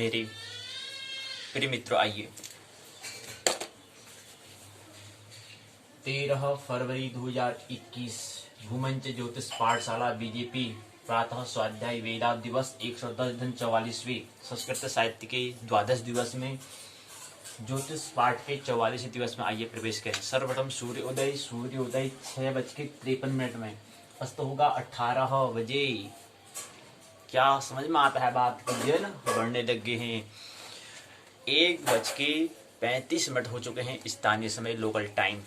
मेरे प्रिय मित्रों, आइए 13 फरवरी 2021 भूमंच ज्योतिष पाठशाला बीजेपी प्रातः स्वाध्याय वेदा दिवस 110 दिन 44वें संस्कृत साहित्य के द्वादश दिवस में ज्योतिष पाठ के 44वें दिवस में आइए प्रवेश करें। सर्वप्रथम सूर्योदय 6:53 में, अस्त होगा 18 बजे। क्या समझ में आता है बात? दिन बढ़ने लग गए हैं। 1:35 हो चुके हैं स्थानीय समय लोकल टाइम।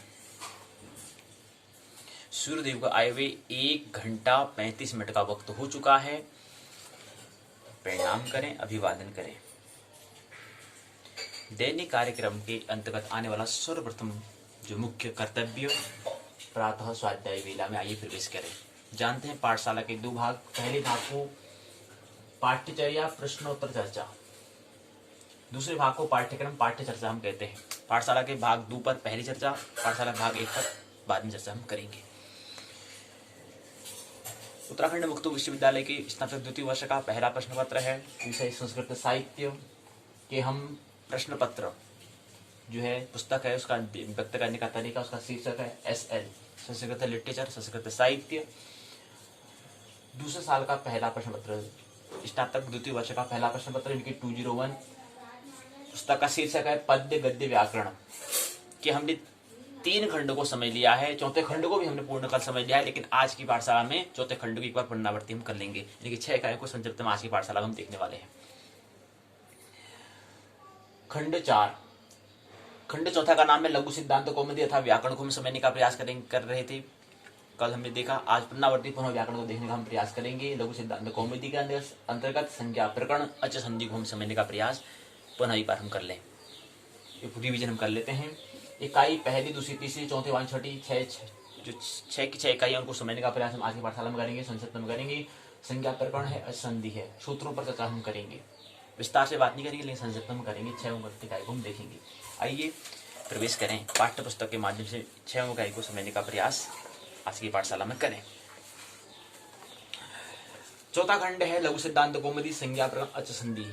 सूर्यदेव को आए हुए 1 घंटा 35 मिनट का वक्त हो चुका है। प्रणाम करें, अभिवादन करें। दैनिक कार्यक्रम के अंतर्गत आने वाला सर्वप्रथम जो मुख्य कर्तव्य प्रातः स्वाध्याय वेला में आइए प्रवेश करें। जानते हैं पाठशाला के 2 भाग। पहले भाग को पाठ्यचर्या प्रश्नोत्तर चर्चा, दूसरे भाग को पाठ्यक्रम पाठ्य चर्चा हम कहते हैं। पाठशाला के भाग 2 पर पहली चर्चा, पाठशाला भाग 1 पर बाद में चर्चा हम करेंगे। उत्तराखंड मुक्त विश्वविद्यालय के स्नातक द्वितीय वर्ष का पहला प्रश्न पत्र है। विषय संस्कृत साहित्य के हम प्रश्न पत्र जो है पुस्तक है, उसका व्यक्त करने का तरीका, उसका शीर्षक है SL संस्कृत लिटरेचर संस्कृत साहित्य। दूसरे साल का पहला प्रश्न पत्र, स्नातक द्वितीय वर्ष का पहला प्रश्न पत्र विकेट 201। पुस्तक का शीर्षक है पद्य गद्य व्याकरण कि हमने 3 खंड को समझ लिया है। चौथे खंड को भी हमने पूर्ण कर समझ लिया है, लेकिन आज की पाठशाला में चौथे खंड की एक बार पुनरावृत्ति हम कर लेंगे। यानी कि 6 इकाइयों को संक्षिप्त में आज की पाठशाला में हम देखने वाले हैं। खंड 4, खंड चौथा का नाम है लघु सिद्धांत कौमुदी अथवा व्याकरण को हम समझने का प्रयास कर रहे थे। कल हमने देखा, आज पुनरावृत्ति पुनः व्याकरण को देखने का हम प्रयास करेंगे। लघु सिद्धांत कौमुदी के अंतर्गत संज्ञा प्रकरण अच संधि को हम समझने का प्रयास पुनः एक बार हम कर लें। रिविजन हम कर लेते हैं। इकाई पहली, दूसरी, तीसरी, चौथी, पांचवी, छठी, 6 की 6 इकाइयों उनको समझने का प्रयास हम आज की पाठशाला में करेंगे, संक्षिप्त में करेंगे। संज्ञा प्रकरण है, अच संधि है, सूत्रों पर चर्चा हम करेंगे। विस्तार से बात नहीं करेंगे, लेकिन संक्षिप्त में करेंगे। 6 इकाई को हम देखेंगे। आइए प्रवेश करें, पाठ्य पुस्तक के माध्यम से 6 इकाई को समझने का प्रयास आज की पाठशाला में करें। चौथा खंड है लघु सिद्धांत कौमुदी संज्ञा प्रकरण अच संधि।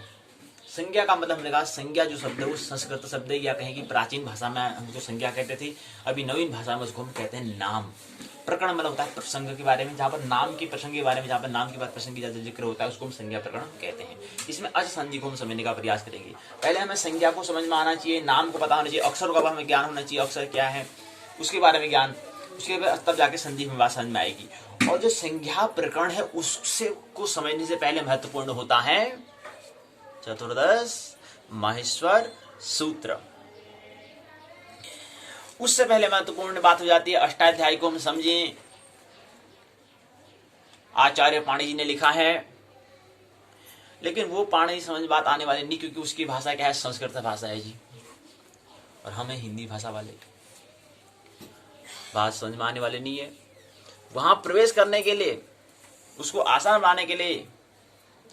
संज्ञा का मतलब हमने कहा, संज्ञा जो शब्द है वो संस्कृत शब्द है, या कहें कि प्राचीन भाषा में हम जो संज्ञा कहते थे, अभी नवीन भाषा में उसको हम कहते हैं नाम। प्रकरण मतलब होता है प्रसंग के बारे में, जहाँ पर नाम की प्रसंग के बारे में, जहाँ पर नाम के बाद प्रसंग की ज्यादा जिक्र होता है, उसको हम संज्ञा प्रकरण कहते हैं। इसमें अच संधि को हम समझने का प्रयास करेंगे। पहले हमें संज्ञा को समझ में आना चाहिए, नाम को पता होना चाहिए, अक्षरों का हमें ज्ञान होना चाहिए, अक्षर क्या है उसके बारे में ज्ञान, उसके बाद तब जाके संधि में बात समझ में आएगी। और जो संज्ञा प्रकरण है उससे को समझने से पहले महत्वपूर्ण होता है चतुर्दश माहेश्वर सूत्र। उससे पहले महत्वपूर्ण बात हो जाती है अष्टाध्यायी को हम समझें। आचार्य पाणि जी ने लिखा है, लेकिन वो पाणि जी समझ बात आने वाली नहीं, क्योंकि उसकी भाषा क्या है, संस्कृत भाषा है जी, और हमें हिंदी भाषा वाले बात समझ में आने वाले नहीं है। वहां प्रवेश करने के लिए, उसको आसान बनाने के लिए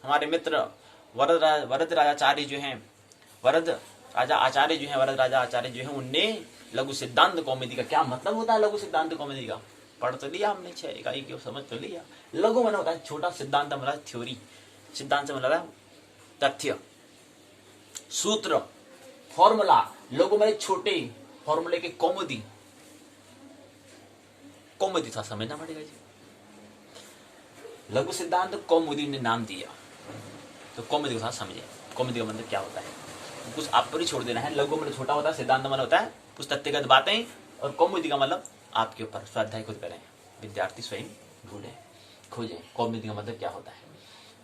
हमारे मित्र वरद राजा आचार्य जो हैं, वरद राजा आचार्य जो हैं, उनने लघु सिद्धांत कौमुदी का क्या मतलब होता है, लघु सिद्धांत कौमुदी का पढ़ तो लिया हमने, 6 इकाई को समझ तो लिया। लघु मन होता है छोटा, सिद्धांत मतलब थ्योरी, सिद्धांत से मतलब तथ्य, सूत्र, फॉर्मूला। लघु मतलब छोटे फॉर्मूले के, कौमुदी था समझना पड़ेगा जी। लघु सिद्धांत कौमुदी ने नाम दिया, तो कौमुदी को साथ समझे। कौमुदी का मतलब क्या होता है, कुछ आप पर ही छोड़ देना है। लघु मतलब छोटा होता है, सिद्धांत मतलब होता है कुछ तथ्यगत बातें, और कौमुदी का मतलब आपके ऊपर स्वाध्याय खुद करें, विद्यार्थी स्वयं ढूंढें, खोजें कौमुदी का मतलब क्या होता है।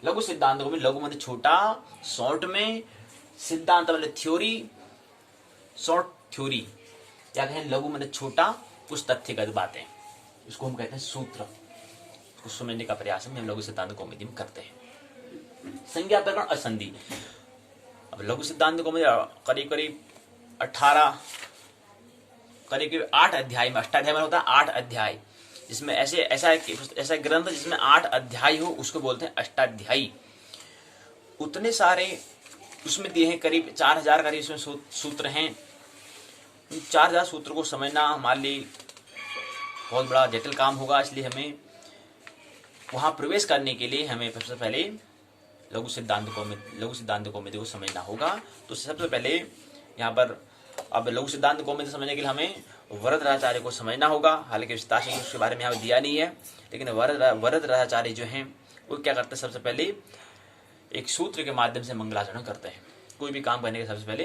लघु सिद्धांत को भी, लघु मतलब छोटा, शॉर्ट में, सिद्धांत मतलब थ्योरी, शॉर्ट थ्योरी, या कहें लघु मतलब छोटा, कुछ तथ्यगत बातें, इसको हम कहते हैं सूत्र। उसको समझने का प्रयास हम लघु सिद्धांत कौमुदी में करते हैं। संज्ञा प्रकरण असंधि। अब लघु सिद्धांत कौमुदी करीब 8 अध्याय में, अष्टाध्याय में होता है 8 अध्याय, जिसमें ऐसा ग्रंथ जिसमें 8 अध्याय हो उसको बोलते हैं अष्टाध्यायी। उतने सारे उसमें दिए हैं, करीब 4000 करीब इसमें सूत्र हैं। 4000 सूत्र को समझना हमारे लिए बहुत बड़ा जटिल काम होगा, इसलिए हमें वहां प्रवेश करने के लिए हमें सबसे पहले लघु सिद्धांत कौमुदी को समझना होगा। तो सबसे पहले यहाँ पर अब लघु सिद्धांत कौमुदी समझने के लिए हमें वरदराजाचार्य को समझना होगा। हालांकि विस्तार से उसके बारे में यहाँ दिया नहीं है, लेकिन वरदराजाचार्य जो हैं वो क्या करते हैं, सबसे पहले एक सूत्र के माध्यम से मंगलाचरण करते हैं। कोई भी काम करने के सबसे पहले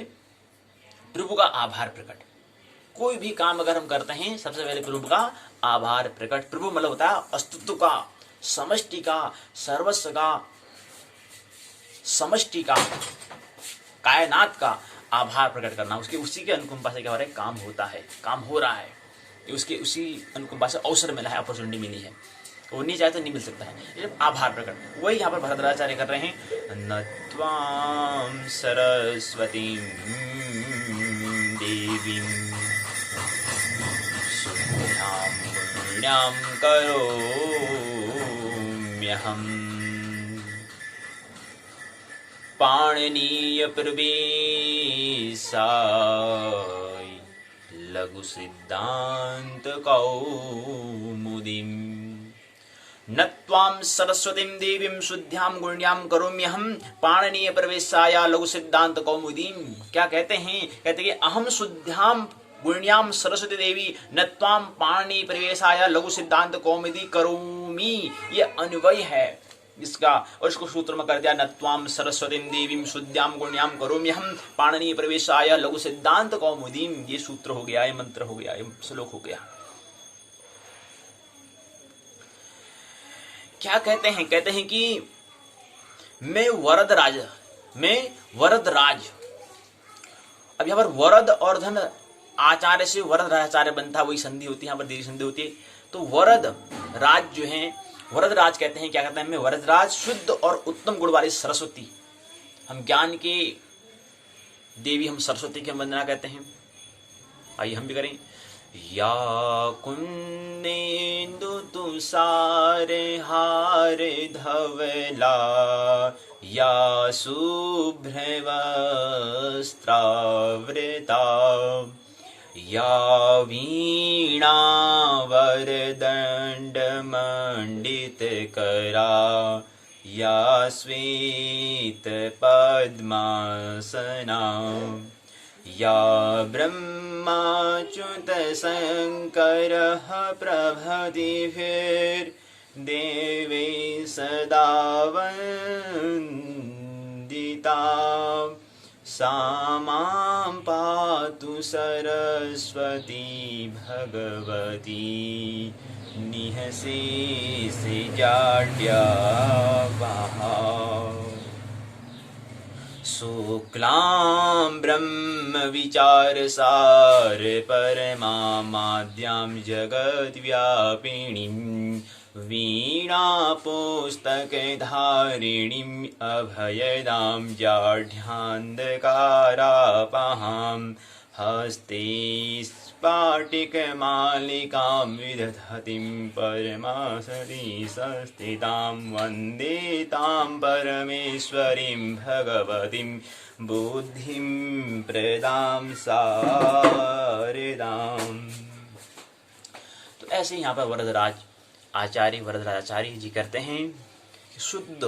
प्रभु का आभार प्रकट, कोई भी काम अगर हम करते हैं सबसे पहले प्रभु का आभार प्रकट। प्रभु मतलब होता है अस्तित्व का, समष्टि का, सर्वस्व का, समष्टि का, कायनात का आभार प्रकट करना। उसके उसी के अनुकंपा से क्या हो रहा है, काम होता है, काम हो रहा है। उसके उसी अनुकंपा से अवसर मिला है, अपॉर्चुनिटी मिली है, वो नहीं चाहे तो नहीं मिल सकता है। ये आभार प्रकट वही यहाँ पर भरद्राचार्य कर रहे हैं। नत्वां सरस्वतीं देवीं शुद्धां पुण्यां करोम्यहम् पाणिनीय प्रवेशाय लघु सिद्धांत कौमुदीम् नत्वां सरस्वतीं देवीं शुद्ध्यां गुण्यां करोम्यहम् पाणिनीय प्रवेशाय लघु सिद्धांत कौमुदीम्। क्या कहते हैं, कहते हैं कि अहम शुद्ध्यां गुण्यां सरस्वती देवी नत्वां पाणिनीय प्रवेशाय लघु सिद्धांत कौमुदी करोमि। ये अन्वय है इसका, और इसको सूत्र में कर दिया नत्वां सरस्वतीं देवीं शुद्ध्यां गुण्यां करोम्यहम् पाणिनीय प्रवेशाय लघु सिद्धांत कौमुदीम्। ये सूत्र हो गया, ये मंत्र हो गया, ये श्लोक हो गया। क्या कहते हैं, कहते हैं कि मैं वरदराज अब यहाँ पर वरद और धन आचार्य से वरदराचार्य बनता, वही संधि होती है, यहाँ पर दीर्घ संधि होती है। तो वरद राज जो है, वरदराज कहते हैं, क्या कहते हैं, मैं वरदराज शुद्ध और उत्तम गुण वाली सरस्वती, हम ज्ञान के देवी, हम सरस्वती की वंदना कहते हैं। आइए हम भी करें। या कुन्देन्दु तुषार हार धवला या शुभ्रवस्त्रावृता या वीणा वरदण्डमण्डितकरा या श्वेत पद्मासना या ब्रह्माच्युत शङ्करः प्रभृतिभिर्देवे सदा वन्दिता सा मां पातु सरस्वती भगवती निःशेषजाड्यापहा। शुक्लां ब्रह्म विचारसार परमामाद्यां जगद्व्यापिनीं वीणा पुस्तकधारिणीम् अभयदां जाढ्यान्धकारापहां हस्ते स्फाटिकमालिकां विदधतीं परमासति संस्थितां वन्दे तां परमेश्वरीं भगवतीं बुद्धिं प्रदां शारदां। तो ऐसे यहाँ पर वरदराजाचार्य जी कहते हैं कि शुद्ध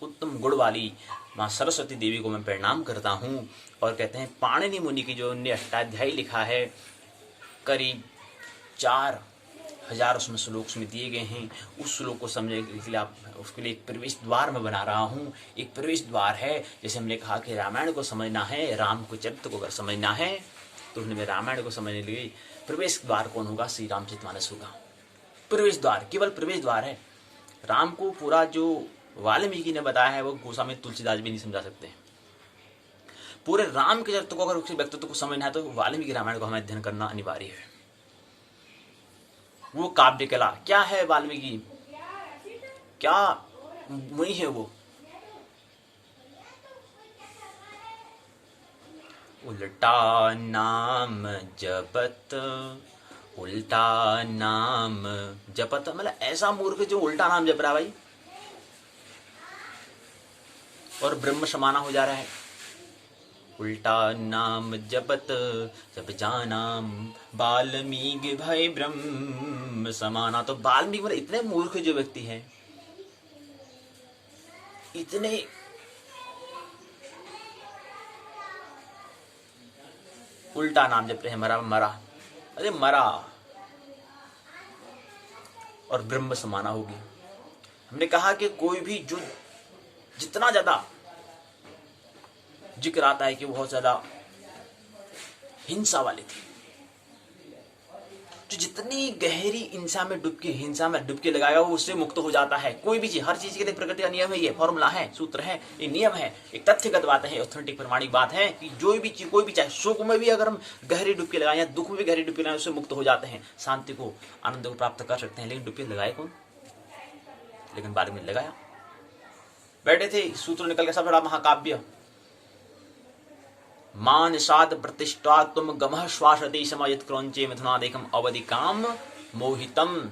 उत्तम गुण वाली माँ सरस्वती देवी को मैं प्रणाम करता हूँ। और कहते हैं पाणिनि मुनि की जो उन्हें अष्टाध्यायी लिखा है, करीब 4000 उसमें श्लोक उसमें दिए गए हैं। उस श्लोक को समझने के लिए उसके लिए एक प्रवेश द्वार में बना रहा हूँ। एक प्रवेश द्वार है, जैसे हमने कहा कि रामायण को समझना है, राम को चरित्र को अगर समझना है तो उसने रामायण को समझने के लिए प्रवेश द्वार कौन होगा, श्री रामचरितमानस होगा। प्रवेश द्वार, केवल प्रवेश द्वार है। राम को पूरा जो वाल्मीकि ने बताया है वो गोस्वामी तुलसीदास भी नहीं समझा सकते। पूरे राम के चरित्र को अगर उसके व्यक्तित्व को समझना है तो वाल्मीकि रामायण को हमें अध्ययन करना अनिवार्य है। वो काव्य कला क्या है, वाल्मीकि क्या मुनि है वो। उल्टा नाम जपत, उल्टा नाम जपत मतलब ऐसा मूर्ख जो उल्टा नाम जप रहा है भाई, और ब्रह्म समाना हो जा रहा है। उल्टा नाम जपत जब जानाम वाल्मीकि भय ब्रह्म समाना। तो वाल्मीकि मतलब इतने मूर्ख जो व्यक्ति है, इतने उल्टा नाम जप रहे हैं, मरा मरा, अरे मरा, और ब्रह्म समाना होगी। हमने कहा कि कोई भी जो जितना ज्यादा जिक्र आता है कि बहुत ज्यादा हिंसा वाले थे, जो जितनी गहरी हिंसा में डुबकी लगाएगा वो उससे मुक्त हो जाता है। कोई भी चीज, हर चीज के लिए प्रकृति का नियम है, ये फॉर्मूला है, सूत्र है, ये नियम है, एक तथ्यगत बात है, ऑथेंटिक प्रमाणिक बात है कि जो भी चीज, कोई भी चाहे सुख में भी अगर हम गहरी डुबकी लगाएं या दुख में भी गहरी डुबकी लगाएं, उससे मुक्त हो जाते हैं, शांति को, आनंद को प्राप्त कर सकते हैं। लेकिन डुबकी लगाए कौन? लेकिन बाद में लगाया, बैठे थे, सूत्र निकल के सब बड़ा महाकाव्य, मान साध प्रतिष्ठा तुम गमः श्वासति समायत क्रौंचे मिथुनादेकम अवधि काम मोहितम।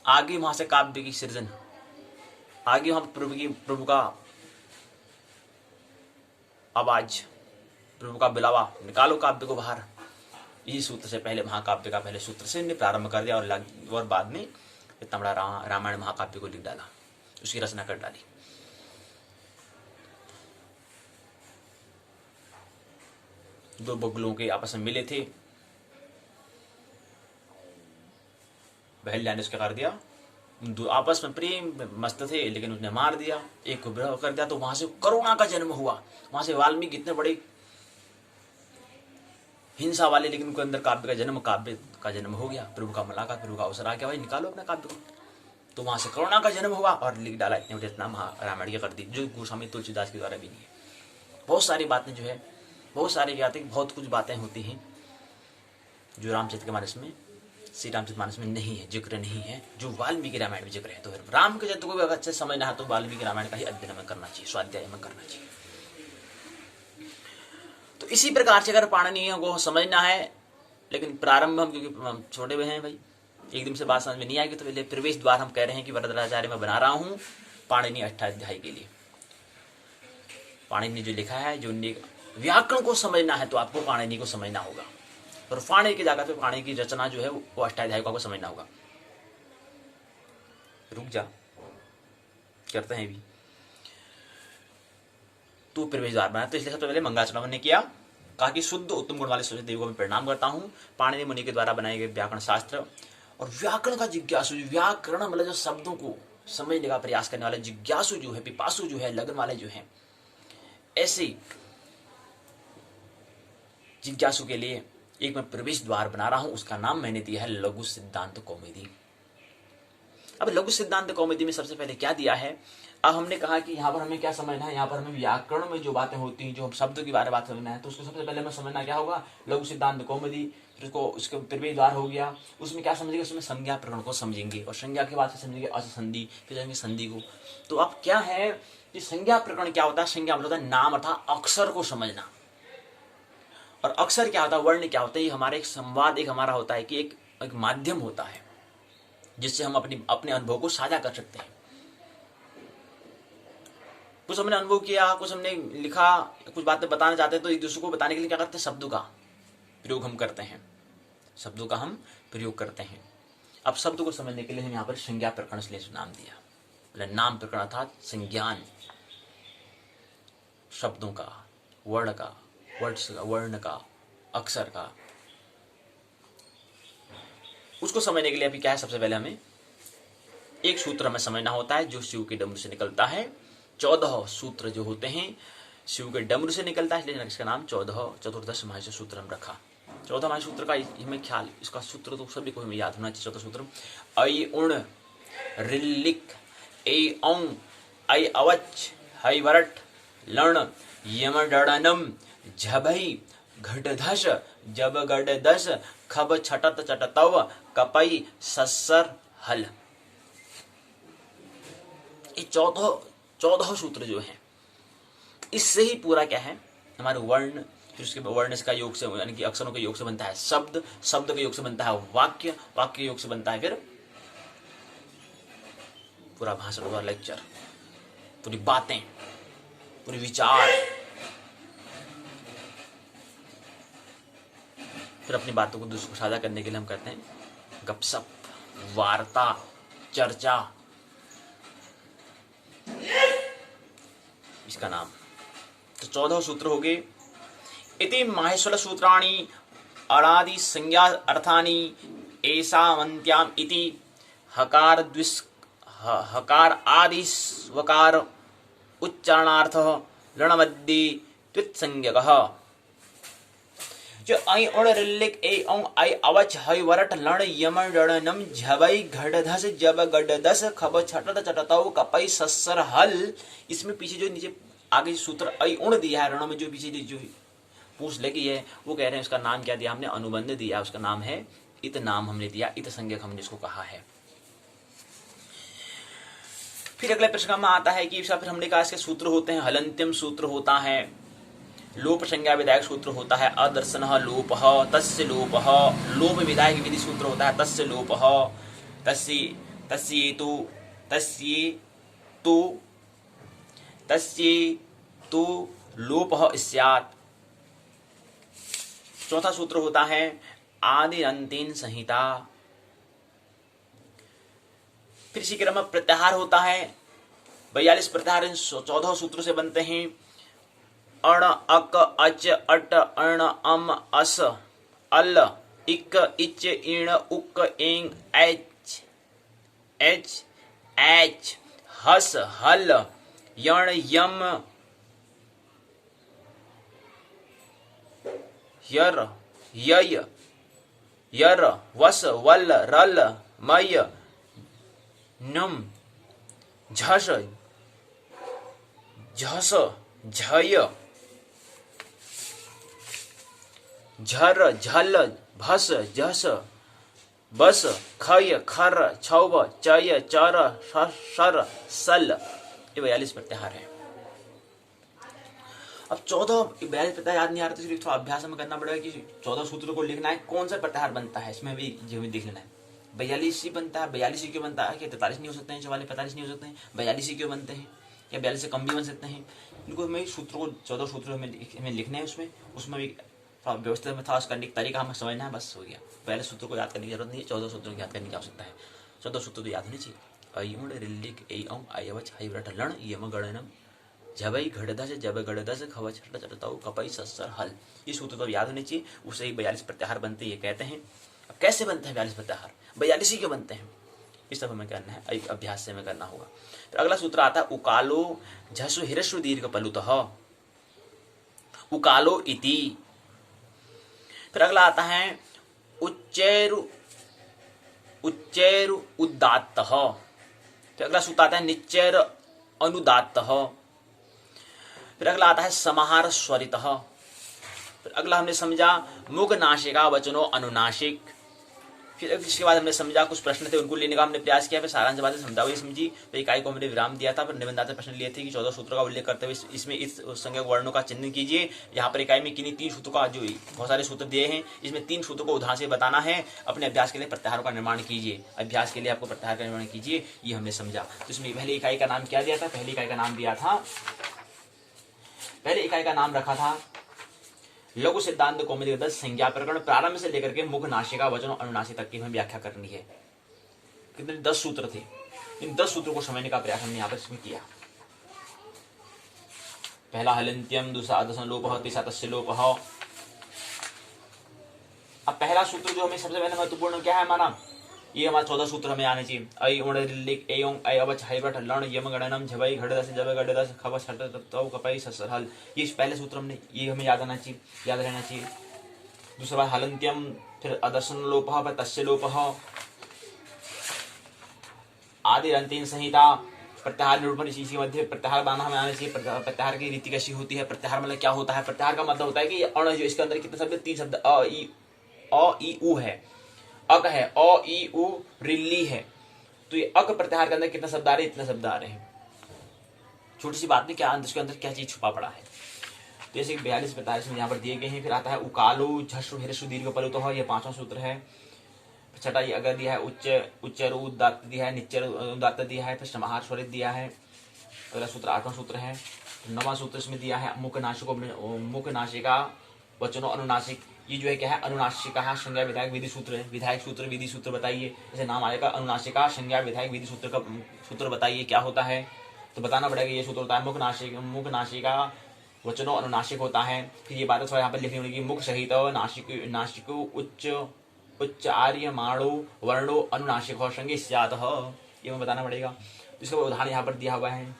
आगे वहां से काव्य की सृजन, आगे वहां प्रभु का आवाज, प्रभु का बुलावा, निकालो काव्य को बाहर। इसी सूत्र से पहले, महाकाव्य का पहले सूत्र से प्रारंभ कर दिया और बाद में इतना बड़ा रामायण महाकाव्य को लिख डाला, उसकी रचना कर डाली। दो बगुलों के आपस में मिले थे, बहल्या ने उसका कर दिया, दो आपस में प्रेम मस्त थे, लेकिन उसने मार दिया, एक को विवाह कर दिया, तो वहां से करुणा का जन्म हुआ। वहां से वाल्मीकि इतने बड़े हिंसा वाले, लेकिन उनके अंदर काव्य का जन्म हो गया। प्रभु का मुलाकात, प्रभु का अवसर आ गया, भाई निकालो अपने काव्य को। तो वहां से करुणा का जन्म हुआ और लिख डाला, इतने बड़े इतना रामायण की कर दी, जो गोस्वामी तुलसीदास के द्वारा भी नहीं है। बहुत सारी बातें जो है, बहुत सारी बातें, बहुत कुछ बातें होती हैं जो रामचरितमानस में, श्री रामचरितमानस में नहीं है, जिक्र नहीं है, जो वाल्मीकि रामायण में जिक्र है। तो फिर राम के चरित्र को भी अगर अच्छे समझना है तो वाल्मीकि रामायण का ही अध्ययन में करना चाहिए, स्वाध्याय में करना चाहिए। तो इसी प्रकार से अगर पाणिनीय को समझना है, लेकिन प्रारंभ हम, क्योंकि हम छोटे हुए हैं भाई, एक दिन से बात समझ में नहीं आएगी, तो पहले प्रवेश द्वार हम कह रहे हैं कि वरदाचार्य में बना रहा हूं पाणिनीय अष्टाध्यायी के लिए। पाणिनि ने जो लिखा है, जो व्याकरण को समझना है तो आपको पाणिनि को समझना होगा, और पाणिनि की जगह पे पाणिनि की रचना जो है वो अष्टाध्यायी को आपको समझना होगा। रुक जा, करते हैं भी। तो प्रवेश द्वार बना, तो इसलिए सबसे पहले मंगलाचरण ने किया, कहा कि शुद्ध उत्तम गुण वाले सरस्वती देवी को मैं प्रणाम करता हूँ। पाणिनि मुनि के द्वारा बनाए गए व्याकरण शास्त्र और व्याकरण का जिज्ञासु, व्याकरण मतलब जो शब्दों को समझने का प्रयास करने वाले जिज्ञासु जो है, पिपासु जो है, लगन वाले जो है, ऐसे जिज्ञासु के लिए एक मैं प्रवेश द्वार बना रहा हूं, उसका नाम मैंने दिया है लघु सिद्धांत कौमुदी। अब लघु सिद्धांत कौमुदी में सबसे पहले क्या दिया है, अब हमने कहा कि यहाँ पर हमें क्या समझना है, यहाँ पर हमें व्याकरण में जो बातें होती हैं, जो हम शब्दों के बारे में बात समझना है, तो उसको सबसे पहले हमें समझना क्या होगा, लघु सिद्धांत कौमुदी। फिर उसको, उसके प्रवेश द्वार हो गया, उसमें क्या समझेंगे, उसमें संज्ञा प्रकरण को समझेंगे, और संज्ञा के बाद से समझेंगे असंधि, फिर जाएंगे संधि को। तो अब क्या है कि संज्ञा प्रकरण क्या होता है, संज्ञा मतलब होता है नाम अर्थात अक्षर को समझना, और अक्षर क्या होता है, वर्ण क्या होता है। ये हमारे एक संवाद, एक हमारा होता है कि एक माध्यम होता है जिससे हम अपने अनुभव को साझा कर सकते हैं। कुछ हमने अनुभव किया, कुछ हमने लिखा, कुछ बातें बताना चाहते हैं, तो एक दूसरे को बताने के लिए क्या करते हैं, शब्दों का प्रयोग हम करते हैं, शब्दों का हम प्रयोग करते हैं। अब शब्द को समझने के लिए हम यहाँ पर संज्ञा प्रकरण इसलिए नाम दिया, मतलब नाम प्रकरण अर्थात संज्ञान शब्दों का, वर्ण का, वर्ण का, अक्षर का। उसको समझने के लिए अभी क्या है, सबसे पहले हमें एक सूत्र हमें समझना होता है जो शिव के डमरू से निकलता है। 14 सूत्र जो होते हैं शिव के डमरू से निकलता है, इसलिए इसका नाम 14 चतुर्दश महाशय सूत्र हम रखा। 14 महाशय सूत्र का हमें ख्याल, इसका सूत्र तो सभी को हमें याद होना चाहिए। 14 सूत्र ऐ उण रिल्लिक ऐ औं ऐ अवच है वरट लण यमडणनम झभई घटधस जब गडदस खब छटत चटतव कपई सस्सर हल। ये 14 सूत्र जो है, इससे ही पूरा क्या है हमारे वर्ण, फिर उसके वर्ण का योग से, यानी कि अक्षरों के योग से बनता है शब्द, शब्द के योग से बनता है वाक्य, वाक्य के योग से बनता है फिर पूरा भाषण और लेक्चर, पूरी बातें, पूरी विचार, फिर अपनी बातों को दूसरों को साझा करने के लिए हम करते हैं गपशप, वार्ता, चर्चा, इसका नाम। तो 14 सूत्र हो गए। इति माहेश्वर सूत्राणि अणादि संज्ञा अर्थानि एषामन्त्याम इति हकार द्विस् हकार आदि स्वकार उच्चारणार्थ लणमद्दि त्वित्संज्ञकः। जो ऐ उण रिल्लिक ए औ आई अवच हय वरट लण यम रणनम झवई घड़धस जब गडदस खब छटत चटतौ कपई सस्सर हल। इसमें पीछे जो नीचे आगे सूत्र ऐ उण दिया है, रण में जो पीछे जो पूछ लगी है वो कह रहे हैं उसका नाम क्या दिया हमने, अनुबंध दिया, उसका नाम है इत, नाम हमने दिया इत संज्ञक हमने इसको कहा है। फिर अगले प्रश्न में आता है कि फिर हमने कहा इसके सूत्र होते हैं, हलंत्यम सूत्र होता है, लोप संज्ञा विधायक सूत्र होता है, अदर्शन लोप तस्य लोप, लोप विधायक विधि सूत्र होता है, तस्य लोप तस्येतु लोप स्यात्। चौथा सूत्र होता है आदि अंतिम संहिता। फिर इसी क्रम में प्रत्याहार होता है, 42 प्रत्याहार इन 14 सूत्रों से बनते हैं। अण अक अच अट अण अम अस अल इक इच इण उक एंग एच एच एच हस हल यण यम यर यय यर वस वल रल मय नम झस झस झय झर झल भस झस बस खय खर छव चय चर सर सल। ये 42 प्रत्याहार है। अब 14 42 प्रत्याहार याद नहीं आ रहा तो सिर्फ थोड़ा अभ्यास में करना पड़ेगा कि 14 सूत्रों को लिखना है, कौन सा प्रत्याहार बनता है इसमें भी जो भी देख लेना है। 42 ही बनता है, 42 ही क्यों बनता है, क्या 43 नहीं हो सकते हैं, 44 45 नहीं हो सकते हैं, 42 ही क्यों बनते हैं, या 42 से कम भी बन सकते हैं। इनको हमें सूत्रों को 14 सूत्रों में लिखने हैं, उसमें भी व्यवस्था में था करने का तरीका हमें समझना है, बस हो गया। पहले सूत्रों को याद करने की जरूरत नहीं है, 14 सूत्रों को याद करने की आवश्यकता है। 14 सूत्र तो याद होने चाहिए। अयुण रिल्लिक एऔ आयवच हयव्रट लण यम गणनम झबई घड़दस जब गड़दस खव छट चटतौ कपई सस्सर हल। ये सूत्र तो याद होने चाहिए, उससे ही 42 प्रत्याहार बनते ये कहते हैं। अब कैसे बनते हैं 42 प्रत्याहार, 42 ही क्यों बनते हैं, इस सब हमें करना है, एक अभ्यास से हमें करना होगा। फिर अगला सूत्र आता है उकालो झसु हिरस्व दीर्घ पलुतः उकालो इति। फिर अगला आता है उच्चैरु उच्चैरु उदात्तः। फिर अगला सूत्र आता है निच्चैर अनुदात्तः। फिर अगला आता है समाहार स्वरितः। फिर अगला हमने समझा मुख नाशिका वचनो अनुनाशिक। फिर इसके बाद हमने समझा कुछ प्रश्न थे उनको लेने का हमने प्रयास किया, फिर सारांश बातें समझा हुई समझी। तो इकाई को हमने विराम दिया था, फिर निबंधात्मक प्रश्न लिए थे कि 14 सूत्रों का उल्लेख करते हुए इसमें इस संज्ञक वर्णों का चिन्ह कीजिए। यहाँ पर इकाई में किन्हीं 3 सूत्रों का जो बहुत सारे सूत्र दिए हैं, इसमें 3 सूत्रों को उदाहरण से बताना है। अपने अभ्यास के लिए प्रत्याहारों का निर्माण कीजिए, अभ्यास के लिए आपको प्रत्याहार का निर्माण कीजिए, ये हमने समझा। तो इसमें पहली इकाई का नाम क्या दिया था, पहली इकाई का नाम दिया था, पहले इकाई का नाम रखा था लघु सिद्धांत कौमुदी 10 संज्ञा प्रकरण, प्रारंभ से लेकर के मुख नाशिका वचन और अनुनासिक तक की हमें व्याख्या करनी है। कितने 10 सूत्र थे, इन 10 सूत्रों को समझने का प्रयास हमने यहाँ पर इसमें किया। पहला हलंत्यम, दूसरा अदर्शन लोप, तीसरा तस्य लोप। अब पहला सूत्र जो हमें सबसे पहले महत्वपूर्ण क्या है हमारा, ये हमारा 14 सूत्र हमें आने चाहिए। ऐ उण रिल्लिक एयों ऐ अवच हयवट लण यम गणनम झबई घड़दस जब गड़दस खव छट तौ कपई सस्सर हल। ये पहले सूत्र हमने ये हमें याद आना चाहिए, याद रहना चाहिए। दूसरा बार हलंत्यम, फिर अदर्शन लोप, फिर तस्य लोप, आदि अंतिम संहिता, प्रत्याहार निरूपण, इसी मध्य प्रत्याहार बनाना हमें आना चाहिए। प्रत्याहार की रीति कैसी होती है, प्रत्याहार मतलब क्या होता है। प्रत्याहार का मतलब होता है कि अण जो इसके अंदर कितने शब्द, 3 शब्द अ ई उ है, अक है, अ ई उ रिल्ली है, तो ये अक प्रत्याहार के अंदर कितने शब्द आ रहे हैं, इतने शब्द आ रहे हैं। छोटी सी बात नहीं, क्या इसके अंदर क्या चीज छुपा पड़ा है। तो जैसे 42 45 में यहाँ पर दिए गए हैं। फिर आता है उकालो झसु हिरस्व दीर्घ पलुतः, ये 5वां सूत्र है। छठा ये अगर दिया है उच्चर उदात्त दिया है, निच्चर उदात्त दिया है, फिर समाहार स्वरित दिया है। अगला सूत्र 8वां सूत्र है। 9वां सूत्र इसमें दिया है मुख नाशिका वचनो अनुनासिक। ये जो है क्या है, अनुनासिका संज्ञा विधायक विधि सूत्र है। विधायक सूत्र विधि सूत्र बताइए, जैसे नाम आएगा अनुनासिका संज्ञा विधायक विधि सूत्र का सूत्र बताइए क्या होता है। तो बताना पड़ेगा, ये सूत्र होता है मुख नाशिका वचनों अनुनासिक होता है। फिर ये बात थोड़ा यहाँ पर लिखनी होगी, मुख सहित नासिको उच्च आर्यमाणो वर्णो अनुनासिक हो संगे स्यात्, ये हमें बताना पड़ेगा। तो इसका उदाहरण यहाँ पर दिया हुआ है।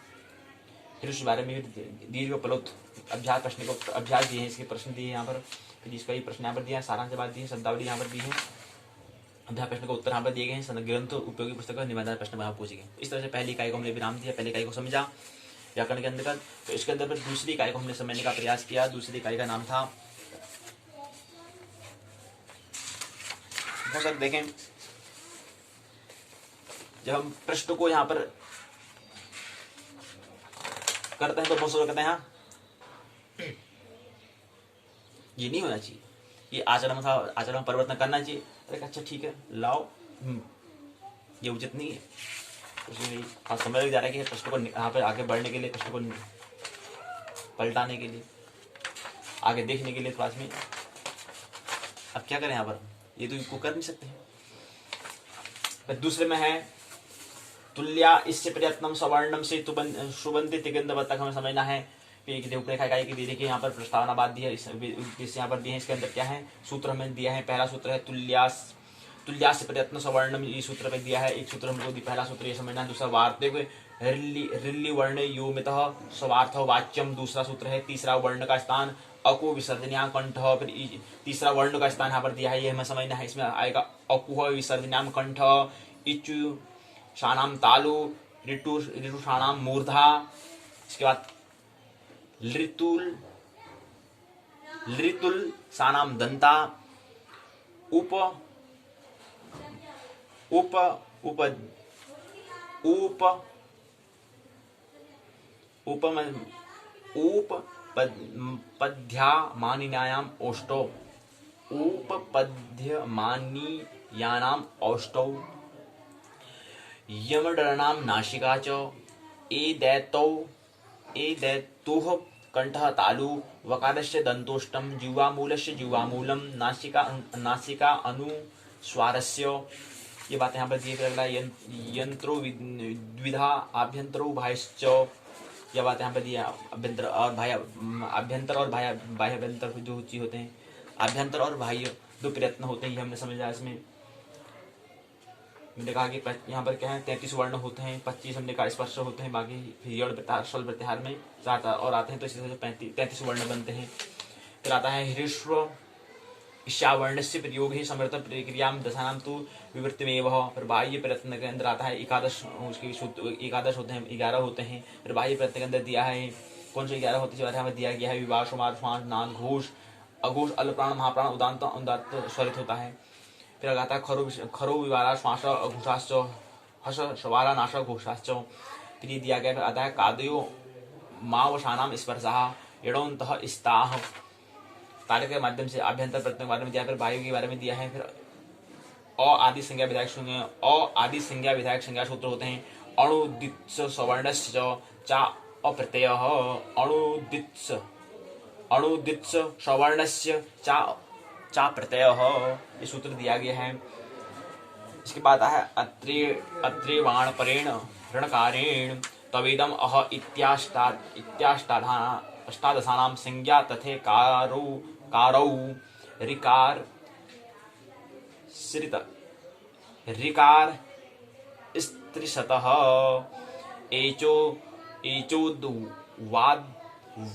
फिर उस बारे में दीर्घ प्लोत अभ्यास प्रश्न को अभ्यास दिए हैं, इसके प्रश्न दिए यहाँ पर। फिर इसका ही प्रश्न यहाँ पर दिया है, सारांश बात दी है, शब्दावली यहाँ पर दी है, अभ्यास प्रश्न को उत्तर यहाँ पर दिए गए हैं, ग्रंथ उपयोगी पुस्तक निबंध प्रश्न वहाँ पूछे गए। इस तरह से पहली इकाई को हमने विराम दिया, पहली इकाई को समझा व्याकरण के अंतर्गत। तो इसके अंदर पर दूसरी इकाई को हमने समझने का प्रयास किया। दूसरी इकाई का नाम था, बहुत सारे देखें, जब हम प्रश्न को यहाँ पर करते हैं तो बहुत सारे कहते हैं हाँ ये नहीं होना चाहिए, ये आचरण था, आचरण में परिवर्तन करना चाहिए। अरे अच्छा ठीक है लाओ, ये उचित नहीं है। हाँ समझ लग जा रहा है कि प्रश्न को यहाँ पर आगे बढ़ने के लिए, प्रश्न को पलटाने के लिए, आगे देखने के लिए क्लास में। अब क्या करें यहाँ पर, ये तो इसको कर नहीं सकते हैं। फिर दूसरे में है तुल्या इससे प्रयत्नम सवर्णम से सुबंधित तिगंधवत तक हमें समझना है। रूपरेखा इकाई की दे देखिए यहाँ पर प्रस्तावना बात दी है, इस यहाँ पर दिए हैं। इसके अंदर क्या है, सूत्र हमें दिया है। पहला सूत्र है तुल्यास प्रयत्न सवर्णम, ये सूत्र में दिया है। एक सूत्र हमको पहला सूत्र ये समझना है। दूसरा वार्तिक रिल्ली वर्ण योमितः स्वार्थ वाच्यम, दूसरा सूत्र है। तीसरा वर्ण का स्थान अकु विसर्जन्याम कंठ, फिर तीसरा वर्ण का स्थान यहाँ पर दिया है, ये हमें समझना है। इसमें आएगा अकुह विसर्जन्याम कंठ, इचु शानाम तालु, ऋतु शानाम मूर्धा। इसके बाद लृतुल सानाम दंता, उप उप उप उप उपपद्यामानियानाम औष्टौ, उपपद्यमानीयानाम औष्टौ, यमडरनाम नासिका च, एदैतुः कंठः तालु, वकारस्य दंतोष्टम, जिह्वामूलस्य जिह्वामूलम, नासिका अनुस्वारस्य। ये बातें यहाँ पर दिए। अगला यंत्रो द्विधा आभ्यंतरो बाह्यश्च, यह बात यहाँ पर दिया। अभ्यंतर और बाह्यभ्यंतर जो चीज होते हैं, आभ्यंतर और बाह्य दो प्रयत्न होते हैं, ये हमने समझा। इसमें मैंने कहा कि यहाँ पर क्या है 33 वर्ण होते हैं, 25 हमने कहा स्पर्श होते हैं, बाकी यड़ प्रत्याहार स्वर प्रत्याहार में 7 और आते हैं, तो इसी तरह से 33 वर्ण बनते हैं। फिर आता है ह्रीश्व ईशावर्ण से प्रयोग ही समर्थ प्रक्रिया दशानाम तो विवृत्तिमेव। फिर बाह्य प्रयत्न के अंदर आता है 11, उसके 11 होते हैं, 11 होते हैं। फिर बाह्य प्रयत्न के अंदर दिया है कौन से 11 होते हैं, दिया गया है विवाह सुमार श्वास नाद घोष अघोष अल्प्राण महाप्राण उदांत उदात्त स्वरित होता है। फिर आता है खरो विवारा श्वास घोषाश्च, हस शवारा नाश घोषाश्च। फिर ये दिया गया। फिर आता है कादयो मावशानाम स्पर्शा यड़ोन्तः स्ताह, कार्य के माध्यम से आभ्यंतर प्रयत्न के बारे में दिया। फिर वायु के बारे में दिया है। फिर अ आदि संज्ञा विधायक संज्ञा सूत्र होते हैं। अणुदित्स सवर्णस्य चा अप्रत्ययः, अणुदित्स सवर्णस्य चा प्रत्ययः, ये सूत्र दिया गया है। इसके बाद है अत्रेवाण परेण ऋणकारेण तवेदम अह अष्टादशानां संज्ञा तथे कारौ ऋकार श्रित ऋकार स्त्रिशतः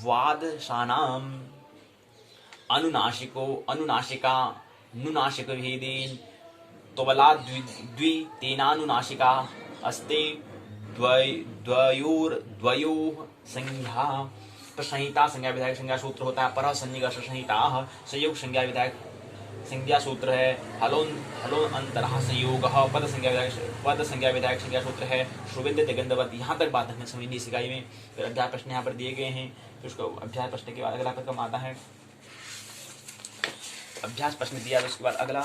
वादशानां अनुनासिका नुनासिक भेदेन तोबला द्वितेनानुनासिका अस्ते द्वयोः संज्ञा। संहिता संज्ञा विधायक संज्ञा सूत्र होता है। पर संनिकर्ष संहिता संयोग संज्ञा विधायक संज्ञा सूत्र है। हलोन अंतरः संयोग पद संज्ञा विधायक संज्ञा सूत्र है। शुभिंद तिगंधवत। यहाँ तक बात हमें समझनी इस इकाई में। फिर अध्याय प्रश्न यहाँ पर दिए गए हैं। फिर उसको अध्याय प्रश्न के बाद अगला क्रम आता है। अभ्यास प्रश्न दिया, उसके बाद अगला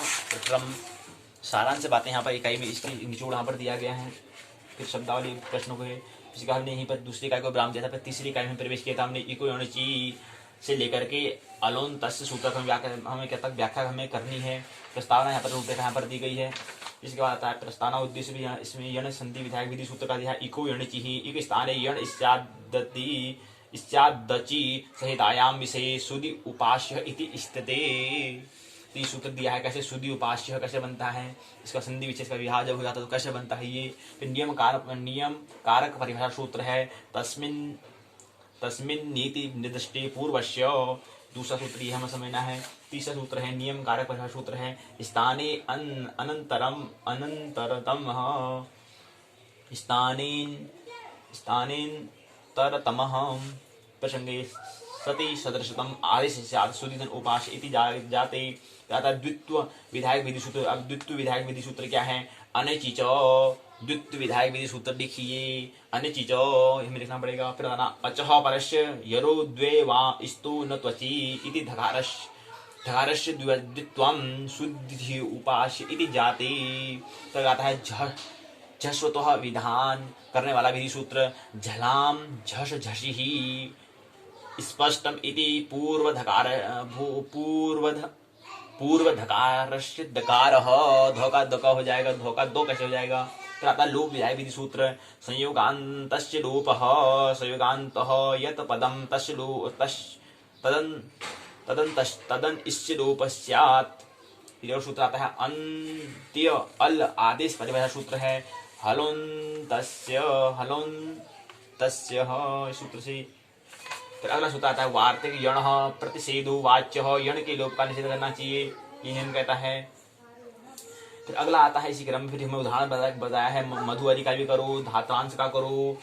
क्रम सारांश बातें यहाँ पर इकाई में इसकी निचोड़ यहाँ पर दिया गया है। फिर शब्दावली प्रश्नों को है। इसका हमने यहीं पर दूसरी इकाई को विराम दिया था। फिर तीसरी इकाई में प्रवेश किया था हमने। इको यौनिची से लेकर के अलोन तस्य सूत्र हमें क्या तक व्याख्या हमें करनी है। प्रस्तावना यहाँ पर रूपरेखा यहाँ पर दी गई है। इसके बाद आता है प्रस्तावना उद्देश्य भी। इसमें यण संधि विधायक विधि सूत्र का दिया है। इको यणिची ही, इक स्थान यण इत्यादि इस्यादचि सहितायां विषये सुधि उपास्य इति स्थिते। तो ये सूत्र दिया है कैसे सुधि उपास्य कैसे बनता है, इसका संधि विशेष का विवाह जब हो जाता है तो कैसे बनता है ये। फिर नियम कारक परिभाषा सूत्र है तस्मिन् नीति निर्दिष्टे पूर्वस्य। दूसरा सूत्र ये हमें समझना है। तीसरा सूत्र है नियम कारक परिभाषा सूत्र है स्थाने अनंतरतम स्थानेन्तरतमः प्रसंगे सति सदृशतम आदेश स्यात् सुदिन उपास्य इति जाते जाता द्वित्व विधायक विधि सूत्र। अब द्वित्व विधायक विधि सूत्र क्या है, अनचिच द्वित्व विधायक विधि सूत्र लिखिए अनचिच हमें लिखना पड़ेगा। फिर अचह परस्य यरो द्वे वा स्तु न त्वचि इति धकारस्य द्वित्वं शुद्धि उपास्य इति जाते। तो आता है झस्वतः विधान करने वाला विधि सूत्र झलाम झस झषि स्पष्टम इति पूर्व धकारस्य दकारः धोका धोका हो जाएगा, धोका दो कैसे हो जाएगा। फिर आता लोप विधायक विधि सूत्र संयोगान्तस्य लोपः संयोगान्तः यत् पदं तस्य तदन इससे लोप स्यात्। फिर सूत्र आता है अंत्य अल आदेश परिभाषा सूत्र है हलोन्तस्य सूत्र से। फिर अगला सूत्र आता है वार्तिक यण प्रतिषेधो वाच्य यण के लोप का निषेध करना चाहिए, ये नियम कहता है। फिर अगला आता है इसी क्रम में, फिर हमें उदाहरण बताया है मधुवरी का भी करो, धात्रांश का करो,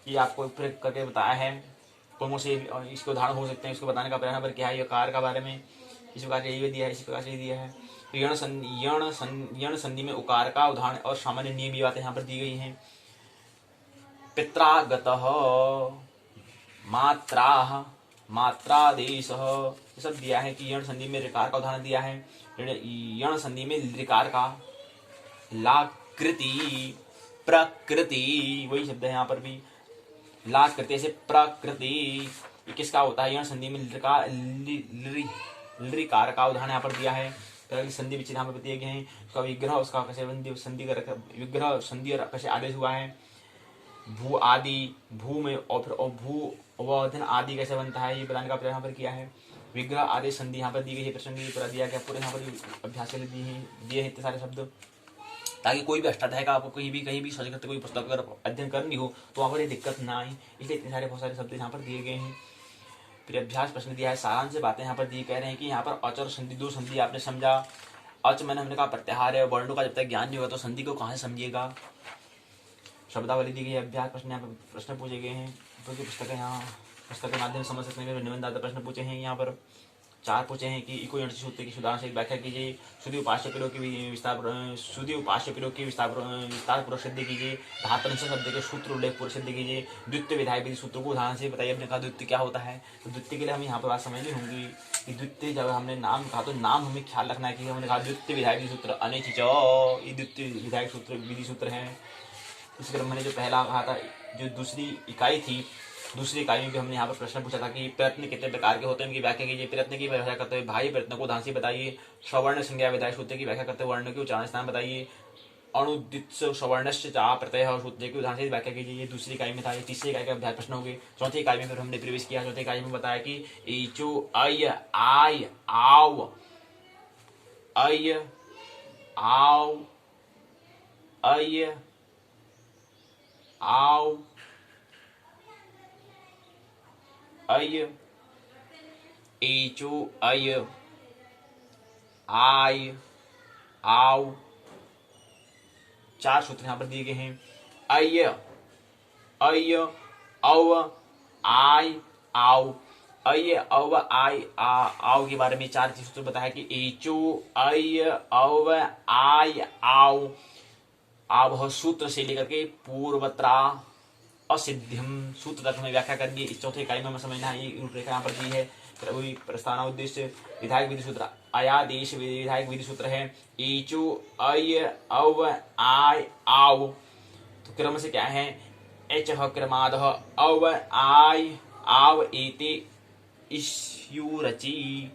ये आपको फिर करके बताया है। कौन से इसके उदाहरण हो सकते हैं, इसको बताने का प्रयास पर क्या है ये कार का बारे में इस प्रकार से यही दिया है, इसी प्रकार से दिया है। तो यण संधि में उकार का उदाहरण और सामान्य नियम ये बातें यहाँ पर दी गई हैं। पित्रागतः मात्रादेशः ये सब दिया है कि यण संधि में ऋकार का उदाहरण दिया है। यण संधि में ऋकार का लाकृति प्रकृति वही शब्द है यहाँ पर भी लाकृति से प्रकृति ये किसका होता है, यण संधि में ऋकार का उदाहरण यहाँ पर दिया है। संधि विच्छेद यहाँ पर दिए गए हैं, उसका विग्रह उसका कैसे संधि का विग्रह संधि और कैसे आदेश हुआ है। भू आदि भू में और फिर भू वधन आदि कैसे बनता है ये बताने का प्रयास यहाँ पर किया है। विग्रह आदेश संधि यहाँ पर दी गई है, प्रसंग पूरा दिया गया, पूरे यहाँ पर अभ्यास के लिए दिए हैं इतने सारे शब्द, ताकि कोई भी अष्टाध्याय का आपको कहीं भी संस्कृत कोई पुस्तक अगर अध्ययन करनी हो तो वहाँ पर ये दिक्कत ना आए, इसलिए इतने सारे बहुत सारे शब्द यहाँ पर दिए गए हैं। फिर अभ्यास प्रश्न दिया है, सारांश से बातें यहाँ पर दी कह रहे हैं कि यहाँ पर अच और संधि दो संधि आपने समझा। अच मैंने हमने कहा प्रत्याहार है, वर्णों का जब तक ज्ञान नहीं होगा तो संधि को कहाँ से समझिएगा। शब्दावली दी गई है, अभ्यास प्रश्न यहाँ पर प्रश्न पूछे गए हैं, क्योंकि पुस्तक यहाँ पुस्तक के माध्यम से समझ सकते हैं। निबंधात्मक प्रश्न पूछे हैं, यहाँ पर 4 पूछे हैं कि इको यणचि सूत्र की सुधार से व्याख्या कीजिए, सुधि उपास्य प्रयोग की विस्तारपूर्वक सिद्ध कीजिए, धातुनिष्ठ शब्द के सूत्र उल्लेख पूर्व सिद्ध कीजिए, द्वितीय विधायक विधि सूत्र को उदाहरण से बताइए। हमने कहा द्वितीय क्या होता है, तो द्वितीय के लिए हम यहाँ पर बात समझनी होंगी कि द्वितीय जब हमने नाम कहा तो नाम हमें ख्याल रखना है कि हमने कहा द्वितीय विधायक विधि सूत्र अनिचिच ये द्वितीय विधायक सूत्र विधि सूत्र है। इस क्रम मैंने जो पहला कहा था, जो दूसरी इकाई थी, दूसरी इकाई में भी हमने यहाँ पर प्रश्न पूछा था कि प्रयत्न कितने प्रकार के होते हैं, उनकी व्याख्या कीजिए। प्रयत्न की व्याख्या करते हुए भाई प्रयत्न को उदाहरण से बताइए। सवर्ण संज्ञा विधायक सूत्र की व्याख्या करते हुए वर्ण के उच्चारण स्थान बताइए। अणुदित सवर्णस्य चा प्रत्यय सूत्र की उदाहरण से व्याख्या कीजिए। ये दूसरी इकाई में था। तीसरी इकाई का अभ्यास प्रश्न हो गए। चौथी इकाई में फिर हमने प्रवेश किया। चौथी इकाई में बताया कि ईचो अय आय आव अय आव अय आव अय एचो अय आय आव 4 सूत्र यहाँ पर दिए गए हैं। अय अय अव आय आव अय अव आय आव के बारे में 4 सूत्र बताया कि एचो अय अव आय आव आव सूत्र से लेकर के पूर्वत्रा असिद्धिम सूत्र तक हमें व्याख्या करनी है। इस चौथे इकाई में हमें समझना है, ये रूपरेखा यहाँ पर दी है। फिर वही प्रस्तावना उद्देश्य विधायक विधि सूत्र अयादेश विधायक विधि सूत्र है ईचो अय अव आय आव। तो क्रम से क्या है, एच क्रमाद अव आय आव एते इष्युरचि।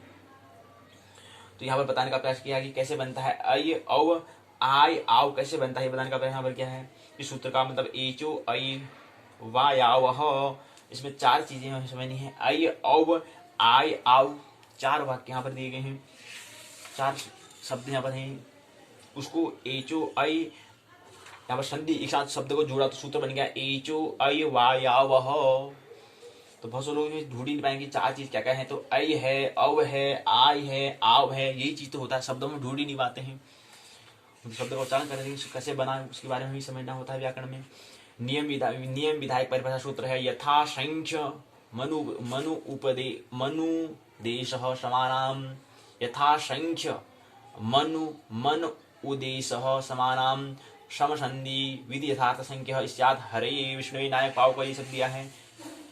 तो यहाँ पर बताने का प्रयास किया कि कैसे बनता है अय अव आय आव कैसे बनता है, बताने का प्रयास यहाँ पर क्या है। इस सूत्र का मतलब एचो अय वायावह। इसमें चार चीजें हमें समझनी है। आई औ आय आव, चार वाक्य यहाँ पर दिए गए हैं, चार शब्द यहाँ पर हैं। उसको एचो आई, यहाँ पर संधि एक साथ शब्द को जोड़ा तो सूत्र बन गया एचो आई वायावह। तो बहुत से लोग ढूंढ ही नहीं पाएंगे चार चीज क्या क्या है। तो आई है, अव है, आय है, आव है, यही चीज तो होता है, शब्दों में ढूंढ ही नहीं पाते हैं। शब्द का उच्चारण करने कैसे बना उसके बारे में भी समझना होता है व्याकरण में। नियम विधायक परिभाषा सूत्र है यथा संख्य मनुदेश समानाम, यथा संख्य मन उदेश समानाम समसंधि विधि यथार्थ संख्य स्यात् हरे विष्णु। नायक पाव का ये सब दिया है।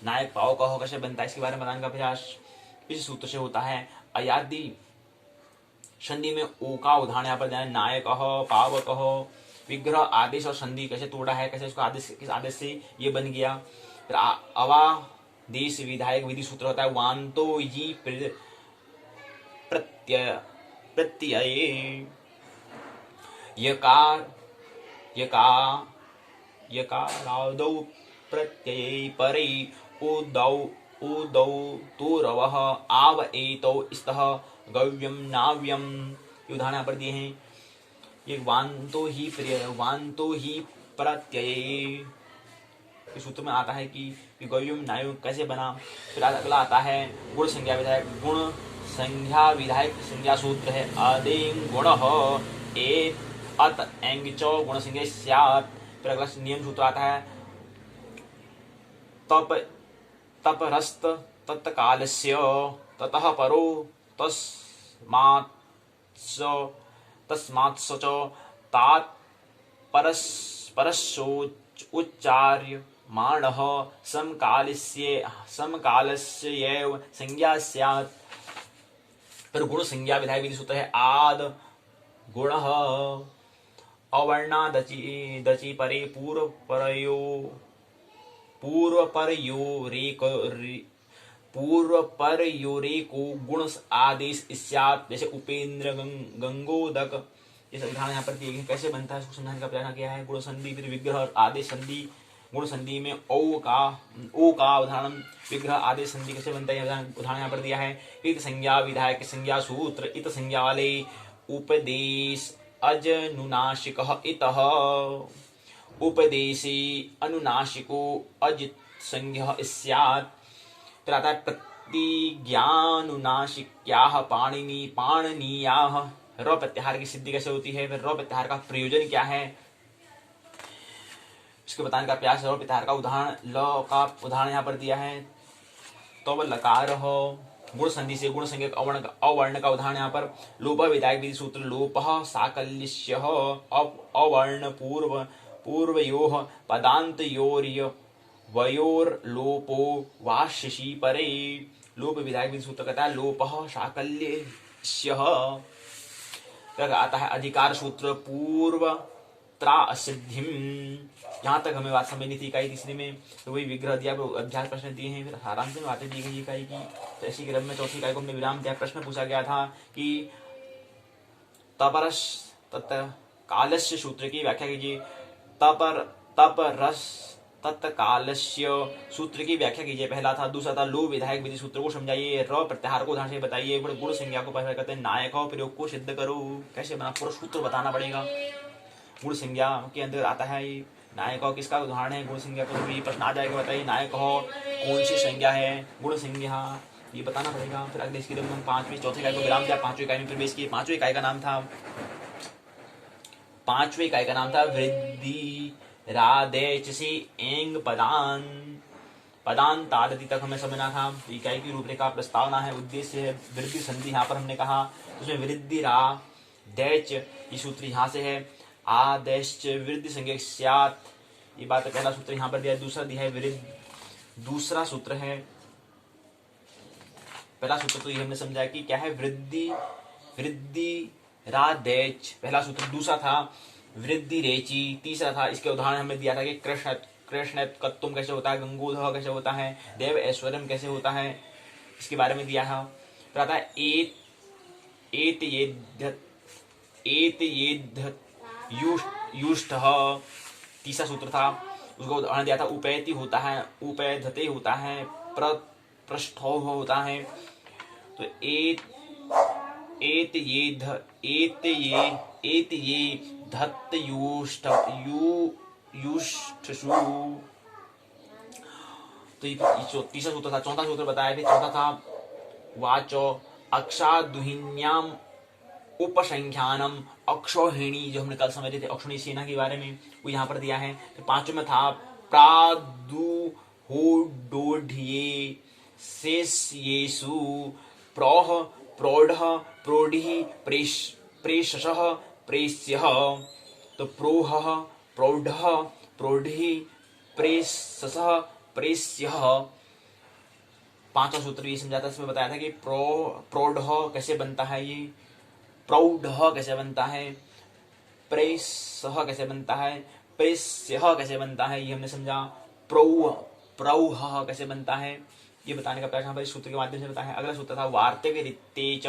नायक पाव का हो कैसे बनता है इसके बारे में बताने का प्रयास इस सूत्र से होता है। अयादि संधि में ओ का उदाहरण यहाँ पर देना, नायक पाव कहो। विग्रह आदेश और संधि कैसे तोड़ा है, कैसे उसका आदेश किस आदेश से ये बन गया। फिर अवादेश विधायक विधि सूत्र होता है वांतो ही प्रत्यय यकारादौ प्रत्यय परे उदौ तोरवः आव एतौ स्तः गव्यम नाव्यम। ये उदाहरण यहाँ पर दिए हैं। ये वांतो ही प्रत्यय इस सूत्र में आता है कि गव्यम नाव्यम कैसे बना। फिर अगला आता है गुण संज्ञा विधायक। गुण संज्ञा विधायक संज्ञा सूत्र है आदें गुण ए अत एंग च गुण संज्ञा स्यात्। फिर अगला नियम सूत्र आता है तपरस्त तत्कालस्य ततः परो तस्मात्स च तात परस्योच्चार्यमाणः समकालस्यैव संज्ञा स्यात्। फिर गुण संज्ञा विधायक विधि सूत्र है आद गुणः अवर्णादचि परे पूर्वपरयोरेको गुण आदेश स्यात्। जैसे उपेंद्र गंगोदक, ये उदाहरण यहाँ पर दिए गए। कैसे बनता है इसको समझाने का प्रयास किया है। गुण संधि फिर विग्रह आदेश संधि। गुण संधि में ओ का उदाहरण, विग्रह आदेश संधि कैसे बनता है उदाहरण यहाँ पर दिया है। इत संज्ञा विधायक संज्ञा सूत्र इत संज्ञा वाले उपदेश अजनुनाशिक इतः उपदेशी अनुनाशिको अजित संज्ञा स्यात्। फिर आता है प्रतिज्ञानुनाशिक्याः पाणिनीयाः। र प्रत्याहार की सिद्धि कैसे होती है, फिर र प्रत्याहार का प्रयोजन क्या है इसके बताने का प्रयास। र प्रत्याहार का उदाहरण ल का उदाहरण यहाँ पर दिया है। तो लकार हो गुण संधि से गुण संज्ञक अवर्ण का उदाहरण यहाँ पर लोप विधायक विधि सूत्र लोपः साकल्यस्य अवर्ण पूर्वयोः पदान्तयोर्य वयोर्लोपो वाशिषि परे। लोप विधायक विधि सूत्र कहता है लोपः साकल्यस्य। आता है अधिकार सूत्र पूर्व त्रा असिद्धिम। यहाँ तक हमें बात समझनी थी इकाई तीसरी में। तो वही विग्रह दिया, अभ्यास प्रश्न दिए हैं, फिर आराम से बातें दी गई इकाई की। तो ऐसी क्रम में चौथी इकाई को हमने विराम दिया। प्रश्न पूछा गया था कि तपरस तत्कालस्य सूत्र की व्याख्या कीजिए। तपरस तत्कालस्य सूत्र की व्याख्या कीजिए पहला था। दूसरा था लो विधायक विधि सूत्र को समझाइए। र प्रत्याहार को उदाहरण से बताइए। गुण संज्ञा को पहले कहते हैं नायक प्रयोग को सिद्ध करो। कैसे बना पूरा सूत्र बताना पड़ेगा। गुण संज्ञा के अंदर आता है ये नायक किसका उदाहरण है। गुण संज्ञा को भी प्रश्न आ जाएगा, बताइए नायक कौन सी संज्ञा है, गुण संज्ञा ये बताना पड़ेगा। फिर अगले इसकी हम पांचवी चौथी इकाई को विराम दिया, पांचवी इकाई में प्रवेश किए। पांचवी इकाई का नाम था वृद्धि राधेचसी एंग पदान तादति तक हमें समझना था। इकाई की रूपरेखा प्रस्तावना है, उद्देश्य है वृद्धि संधि। यहाँ पर हमने कहा उसमें वृद्धि रा दैच ये सूत्र यहाँ से है। आदेश वृद्धि संज्ञक स्यात्, ये बात पहला सूत्र यहाँ पर दिया है। दूसरा दिया है वृद्धि, दूसरा सूत्र है। पहला सूत्र तो ये हमने समझा कि क्या है वृद्धि रादेच पहला सूत्र। दूसरा था वृद्धि रेची। तीसरा था इसके उदाहरण हमें दिया था कि कृष्णत्वम कैसे होता है, गंगोधह कैसे होता है, देव ऐश्वर्यम कैसे होता है, इसके बारे में दिया था। फिर आता है एत युष्ट तीसरा सूत्र था। उसको उदाहरण दिया था उपैति होता है, उपैधते होता है, पृष्ठो होता है। तो एत ये धत्त युष्टषु। तो ये तीसरा सूत्र था। चौथा सूत्र बताया फिर, चौथा था वाचो अक्षादुहिन्याम उपसंख्यानम अक्षौहिणी, जो हमने कल समझ रहे थे अक्षौहिणी सेना के बारे में, वो यहाँ पर दिया है। तो पांचों में था प्रादुहोडोढ्ये शेष्येषु प्रौह प्रौढ़ प्रौढ़ि प्रेषशः प्रेष्यः। तो प्रोह प्रौढ़ प्रौढ़ि प्रेषशः प्रेष्यः। पांचवा सूत्र ये समझाता है, इसमें बताया था कि प्रौढ़ कैसे बनता है, ये प्रौढ़ कैसे बनता है, प्रेषः कैसे बनता है, प्रेष्यः कैसे बनता है, ये हमने समझा। प्रौह कैसे बनता है, ये बताने का प्रयास इस सूत्र के माध्यम से बताया है। अगला सूत्र था वार्तिक रित्ते च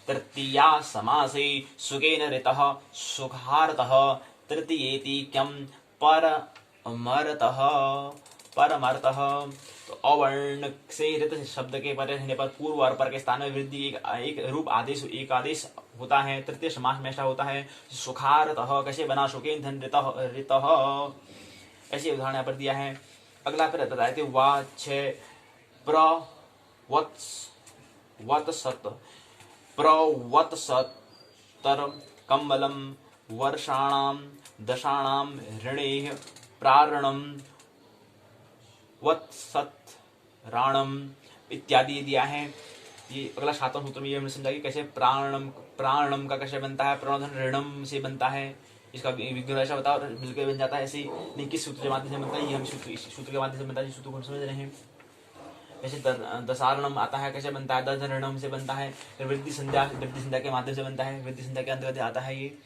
तृतीया समासे सुखेन ऋतः सुखार्तः तृतीयेति क्यम परमर्तः परमर्तः। तो अवर्ण से ऋत शब्द के परे रहने पर पूर्व और पर के स्थान में वृद्धि एक रूप आदेश एक आदेश होता है। तृतीय समास में ऐसा होता है। सुखार्तः कैसे बना, सुखेन धन ऋतः, ऐसे उदाहरण यहाँ पर दिया है। अगला फिर बताया थे वाच्य प्रवत्सतर कम्बलम वर्षाणाम दशाणाम ऋणेः प्रारणम वत्सराणम इत्यादि दिया है। ये अगला सातवां सूत्र में ये हमने समझा कि कैसे प्राणम का कैसे बनता है, प्रणधन ऋणम से बनता है। इसका विग्रह ऐसा बताओ मिलकर बन जाता है ऐसे, नहीं किस सूत्र के माध्यम से बनता है, ये हम सूत्र के माध्यम से बनता है, सूत्र को समझ रहे हैं। कैसे दशारणम आता है, कैसे बनता है, दशरणम से बनता है। फिर वृद्धि संध्या के माध्यम से बनता है, वृद्धि संध्या के अंतर्गत आता है ये।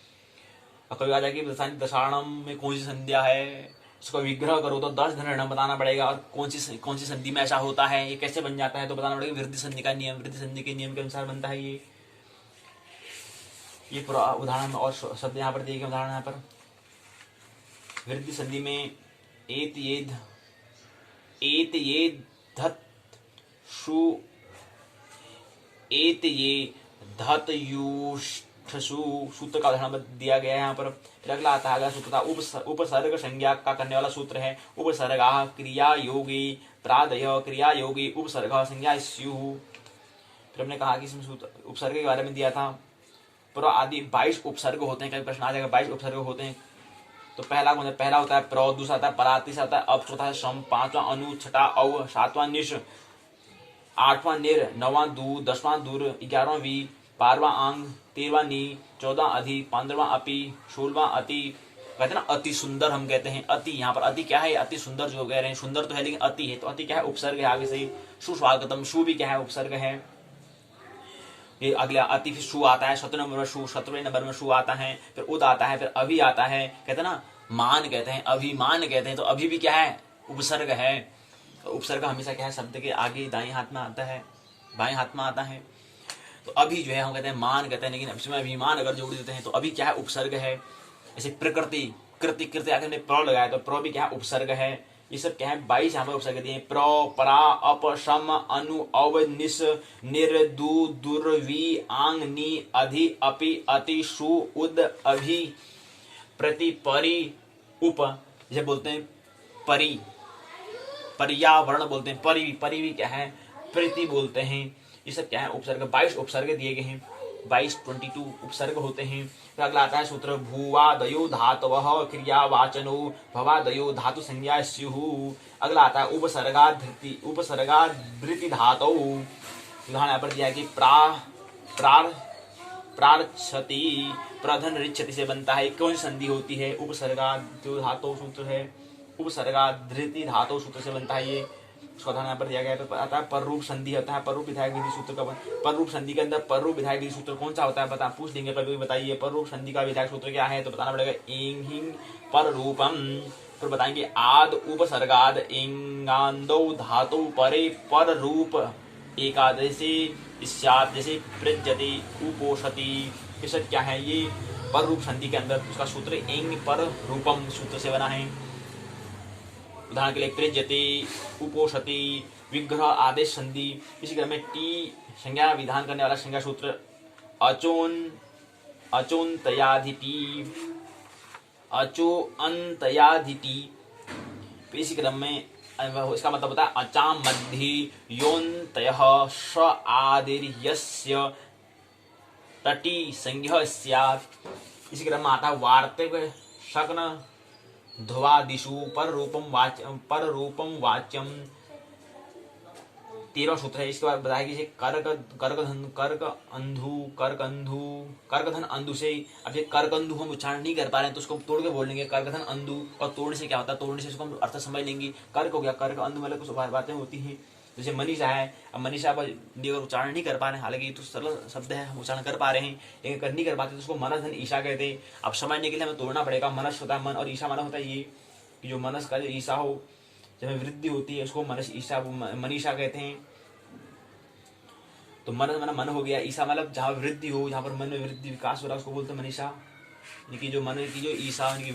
और कभी आ जाएगी दशारणम में कौन सी संध्या है, इसको विग्रह करो तो 10 धन बताना पड़ेगा, और कौन सी संधि में ऐसा होता है, ये कैसे बन जाता है तो बताना पड़ेगा। वृद्धि संधि का नियम, वृद्धि संधि के नियम के अनुसार बनता है ये पूरा उदाहरण और शब्द यहाँ पर दिए गए। उदाहरण यहाँ पर वृद्धि संधि में एत ये धत युष्टषु सूत्र का उदाहरण दिया गया है यहाँ पर। फिर अगला आता है, अगला सूत्र था उपसर्ग संज्ञा का करने वाला सूत्र है। उपसर्गा क्रिया योगी प्रादय क्रिया योगी उपसर्ग संज्ञा स्यु। फिर हमने कहा कि इसमें उपसर्ग के बारे में दिया था। पर आदि 22 उपसर्ग होते हैं, कई प्रश्न आ जाएगा 22 उपसर्ग होते हैं। तो पहला होता है प्र, दूसरा आता है परा, तीसरा आता है अब, चौथा है श्रम, पांचवा अनु, छठा औ, सातवां निश, आठवां निर, नौवां दू, 10वां दूर, 11वां वी, 12वां आंग, 13वां नी, 14वां अधि, 15वां अपि, 16वां अति। कहते हैं ना अति सुंदर, हम कहते हैं अति। यहाँ पर अति क्या है, अति सुंदर जो कह रहे हैं, सुंदर तो है लेकिन अति है, तो अति क्या है, उपसर्ग है आगे से। सुस्वागतम, सु भी क्या है, उपसर्ग है। ये अगला अति, फिर सु आता है 17 नंबर में, 17वें नंबर में सु आता है। फिर उद आता है, फिर अभि आता है। कहते हैं ना मान कहते हैं, अभिमान कहते हैं, तो अभी भी क्या है, उपसर्ग है। उपसर्ग हमेशा क्या है, शब्द के आगे दाएं हाथ में आता है, बाएं हाथ में आता है। तो अभी जो है हम कहते हैं मान कहते हैं, लेकिन इसमें अभिमान अगर जोड़ देते हैं तो अभी क्या है, उपसर्ग है। जैसे प्रकृति, कृति आगे हमने प्र लगाया तो प्र भी क्या है, उपसर्ग है। ये सब क्या है, 22 यहाँ पर उपसर्ग दिए, प्र, परा, अप, शम, अनु, अव, निस, निर, दु, दुर, वी, आंग, नी, अधि, अपि, अति, सु, उद, अभि, प्रति, परि, उप, जैसे बोलते हैं परि, पर्यावरण बोलते हैं, परि भी क्या है, प्रति बोलते हैं। ये सब क्या है, उपसर्ग। 22 उपसर्ग दिए गए हैं, 22 उपसर्ग होते हैं। फिर अगला आता है सूत्र भूवादयो धातवः क्रियावाचनो भवादयो धातु संज्ञा स्युः। अगला आता है उपसर्गाधृति धातौ। उदाहरण यहाँ पर दिया है कि प्रार्थति, प्रधन रिच्छति से बनता है। कौन सी संधि होती है, उपसर्गाद्यो धातु सूत्र है, उपसर्गाधृति धातु सूत्र से बनता है ये। उसका उदाहरण यहाँ पर दिया गया है। तो आता है पर रूप संधि होता है, पर रूप विधायक विधि सूत्र का। पर रूप संधि के अंदर पर रूप विधायक विधि सूत्र कौन सा होता है, बता पूछ देंगे कभी, बताइए पर रूप संधि का विधायक सूत्र क्या है, तो बताना पड़ेगा इंग हिंग पर रूपम। फिर बताएंगे आद उपसर्गाद इंगांदो धातु परे पर रूप एकादशी इस्यात, जैसे पृज्यति उपोषति, ये सब क्या है, ये पर रूप संधि के अंदर उसका सूत्र इंग पर रूपम सूत्र से बना है। उदाहरण के लिए प्रेज्यते, उपोषते, विग्रह, आदेश, संधि। इसी क्रम में टी संज्ञा विधान करने वाला संज्ञा सूत्र अचोन, अचोन्तयाधिपी, अचोअन्तयाधिपी। इसी क्रम में इसका मतलब होता है अचाम मध्य योन्तयः श आदिर्यस्य तटी संज्ञः स्यात्। इसी क्रम में आता है वार्तिक शक्न ध्वादिषु पर रूपम वाच्यम। 13वां सूत्र है। इसके बाद बताया कि कर्कधन अंधु से, अब ये कर्कंधु हम उच्चारण नहीं कर पा रहे हैं तो उसको तोड़ के बोलेंगे कर्कधन अंधु, और तोड़ने से क्या होता है, तोड़ने से उसको हम अर्थ समझ लेंगे। कर्क हो गया, कर्क अंधु मतलब कुछ बातें होती हैं। जैसे मनीषा है, अब मनीषा पर उच्चारण नहीं कर पा रहे हैं, हालांकि ये तो सरल शब्द है, हम उच्चारण कर पा रहे हैं, लेकिन कर नहीं कर पाते तो उसको मनस धन ईशा कहते हैं। अब समझने के लिए हमें तोड़ना पड़ेगा। मनस होता है मन, और ईशा माना होता है ये कि जो मनस का जो ईशा हो, जब वृद्धि होती है उसको मनस ईशा मनीषा कहते हैं। तो मनस माना मन हो गया, ईशा मतलब जहाँ वृद्धि हो, जहाँ पर मन में वृद्धि विकास हो रहा है उसको बोलते हैं मनीषा। यानी कि जो मन की जो ईशा यानी कि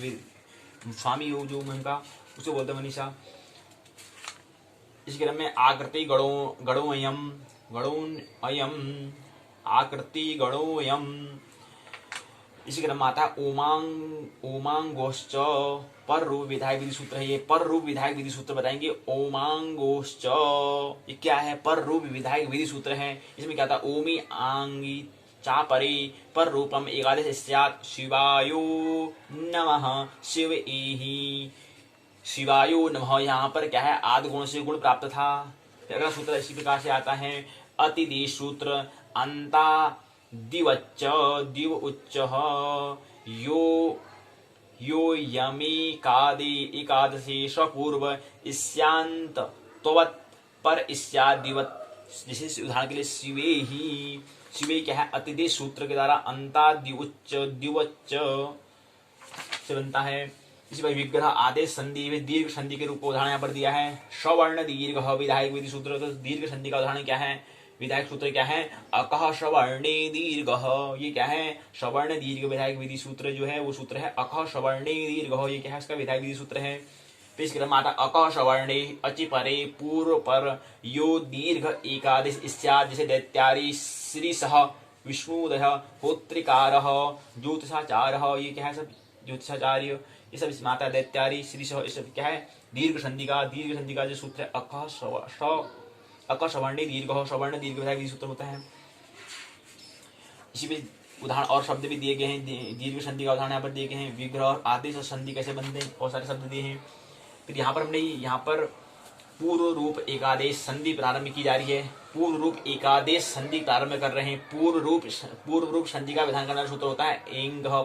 स्वामी हो जो मन का, उसको बोलते हैं मनीषा। इस क्रम में आकृति गणोऽयम्, आकृति गणोऽयम्। इसी क्रम में आता है ओमांगोश्च, पर रूप विधायक विधि सूत्र है। ये पर रूप विधायक विधि सूत्र बताएंगे। ओमांगोश्च ये क्या है, पर रूप विधायक विधि सूत्र है। इसमें क्या था, ओमी आंगी चापरे पर रूपम एकादश स्यात् शिवायो नमः शिव एहि, शिवायो नमः। यहाँ पर क्या है, आदि गुण से गुण प्राप्त था। अगला सूत्र इसी प्रकार से आता है अतिदेश सूत्र अंता दिवच्च दिव उच्च यो यमेकादे एकादशे सपूर्व इस्यांत त्वत् पर इस्यात् दिवत्। जैसे उदाहरण के लिए शिवे ही, शिवे क्या है, अतिदेश सूत्र के द्वारा अंता दिवच्च दिवच्च से बनता है। इसी पर विग्रह आदेश संधि में दीर्घ संधि के रूप में उदाहरण यहाँ पर दिया है। सवर्ण दीर्घ विधायक विधि सूत्र। तो दीर्घ संधि का उदाहरण क्या है, विधायक सूत्र क्या है, अकः सवर्णे दीर्घ। ये क्या है, सवर्ण दीर्घ विधायक विधि सूत्र जो है वो सूत्र है अकः सवर्णे दीर्घ। ये क्या है, इसका विधायक विधि सूत्र है। फिर इसके आता अकः सवर्णे अचि परे पूर्व पर यो दीर्घ एकादश स्यात्। जैसे दैत्यारी श्रीसः विष्णुदयः होत्रिकारः ज्योतिषाचार्य। ये क्या है, सब ज्योतिषाचार्य ये सब इसमें आता है। दैत्यारी श्रीसः ये सब क्या है, दीर्घ संधि का जो सूत्र है अकः सवर्णे दीर्घ, सवर्ण दीर्घ विधायक विधि सूत्र होता है। इसी में उदाहरण और शब्द भी दिए गए हैं। दीर्घ संधि का उदाहरण यहाँ पर दिए गए हैं। विग्रह और आदेश और संधि कैसे बनते हैं, और सारे शब्द दिए हैं। फिर यहाँ पर हमने यहाँ पर पूर्व रूप एकादेश संधि प्रारंभ की जा रही है। पूर्व रूप एकादेश संधि प्रारंभ कर रहे हैं। पूर्व रूप संधि का विधान करने वाला सूत्र होता है एंगः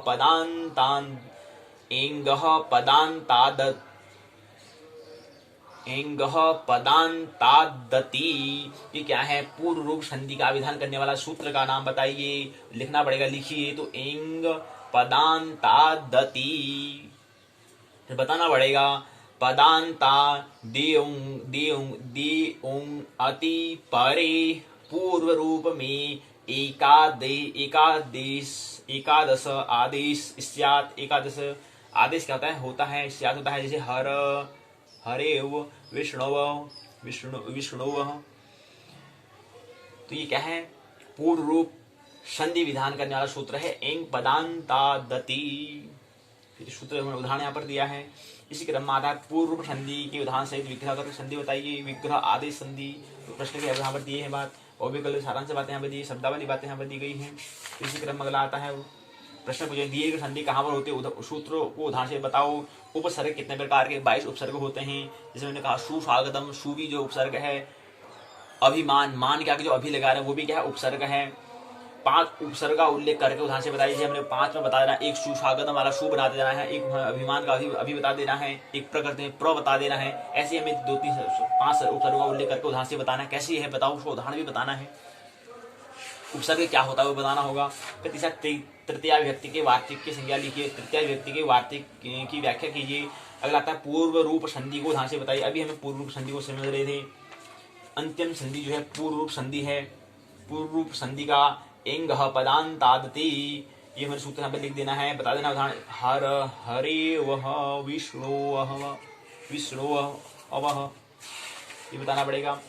पदान्तादति। ये क्या है, पूर्व रूप संधि का विधान करने वाला सूत्र का नाम बताइए, लिखना पड़ेगा, लिखिए। तो एंग पदान्तादति, फिर बताना पड़ेगा पदान्ता देउंग अति परे पूर्व रूप में एकादश आदेश स्यात्। एकादश आदेश क्या होता है स्यात् होता है। जैसे हरेव विष्णुव। तो ये क्या है, पूर्व रूप संधि विधान करने वाला सूत्र है एंग पदान्तादति। फिर सूत्र उदाहरण यहाँ पर दिया है। इसी क्रम में आता है पूर्व रूप संधि के उदाहरण सहित विग्रह करके संधि बताइए। विग्रह आदेश संधि तो प्रश्न के यहाँ पर दिए हैं बात, और भी कल सारांश बातें यहाँ पर दी, शब्दावली बातें यहाँ पर दी गई हैं। इसी क्रम में अगला आता है प्रश्न पूछे दीर्घ संधि कहाँ पर होती है, सूत्रों को उदाहरण से बताओ। उपसर्ग कितने प्रकार के, 22 उपसर्ग होते हैं। जैसे मैंने कहा सुस्वागतम, सु भी जो उपसर्ग है। अभिमान, मान क्या जो अभी लगा रहे हैं वो भी क्या है, उपसर्ग है। 5 उपसर्ग का उल्लेख करके उदाहरण से बताइए। हमने 5 में बता देना, एक सुस्वागतम वाला सु बता देना है, एक अभिमान का अभी बता देना है, एक प्रकृति में प्र बता देना है। ऐसे हमें 5 उपसर्गों का उल्लेख करके उदाहरण से बताना है। कैसे है बताओ, उसको उदाहरण भी बताना है। उपसर्ग क्या होता है वो बताना होगा। फिर तीसरा तृतीया विभक्ति के वार्तिक की संज्ञा लिखिए। तृतीया विभक्ति के वार्तिक की व्याख्या कीजिए। अगला आता है पूर्व रूप संधि को उदाहरण से बताइए। अभी हमें पूर्व रूप संधि को समझ रहे थे। अंतिम संधि जो है पूर्व रूप संधि है। पूर्व रूप संधि का एंगः पदान्तादति, ये हमें सूत्र यहाँ पे लिख देना है, बता देना उदाहरण हरेवः विष्णोः। विष्णु अवह, ये बताना पड़ेगा।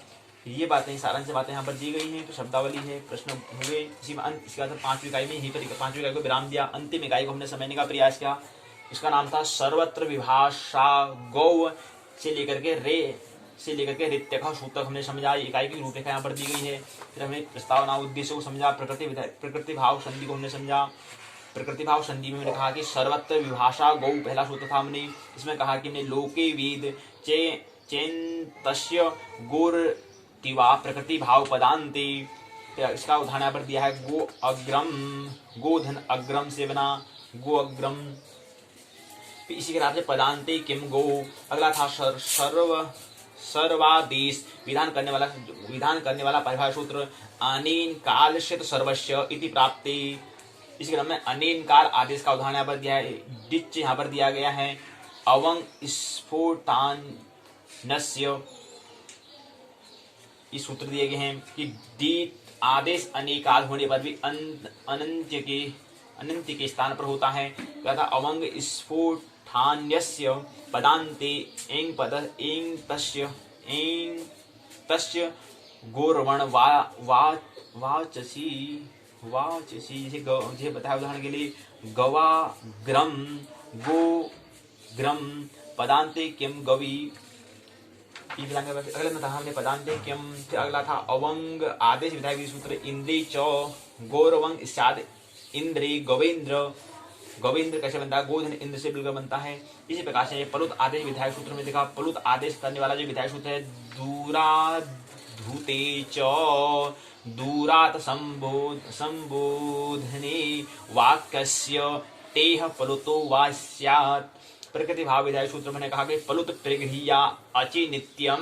ये बातें सारांश बातें यहाँ पर दी गई हैं। तो शब्दावली है, प्रश्न हुए, इसी में अंत। इसके बाद 5वीं इकाई में यहीं पर 5वीं इकाई को विराम दिया। अंतिम इकाई को हमने समझने का प्रयास किया। इसका नाम था सर्वत्र विभाषा गौ से लेकर के रे से लेकर के रित्यक सूत्र तक हमने समझा। इकाई की रूपरेखा यहाँ पर दी गई है। फिर हमने प्रस्तावना उद्देश्य को समझा, प्रकृति भाव संधि को हमने समझा। प्रकृति भाव संधि में हमने कहा कि सर्वत्र विभाषा गौ पहला सूत्र था। हमने इसमें कहा कि हमने लोके वेद चेन्तस्य गोर तिवा प्रकृति भाव पदांते। इसका उदाहरण यहाँ पर दिया है, गो अग्रम, गोधन अग्रम से बना गो अग्रम। इसी के नाम से पदांते किम गो। अगला था सर्वादेश, विधान करने वाला परिभाषा सूत्र अनेन कालश्चित सर्वस्य इति प्राप्ते। इसी क्रम में अनेन काल आदेश का उदाहरण यहाँ पर दिया है, डिच यहाँ पर दिया गया है। अवंग स्फोटान्यस्य, इस सूत्र दिए गए हैं कि डी आदेश अनेकाल होने पर भी अनंत के स्थान पर होता है। क्या था, अवंग स्फोटान्यस्य पदांते एंग पद एंग तस्य गोरवण वाचसी जैसे बताया उदाहरण के लिए, गवा ग्रम गो ग्रम पदांते किम गवी। अगले में था हमने पदांते किम। फिर अगला था अवंग आदेश विधायक सूत्र इंद्री च गौरवंग इत्यादि इंद्री गोविंद्र कैसे बनता है, गोधन इंद्र से बिल्कुल बनता है। इसी प्रकार से पलुत आदेश विधायक सूत्र में देखा, पलुत आदेश करने वाला जो विधायक सूत्र है, दूराधूते च दूरात संबोधने वाक्यस्य तेह पलुतो वा स्यात्। प्रकृति भाव विधायक सूत्र में कहा कि पलुत प्रगृह्या अचि नित्यम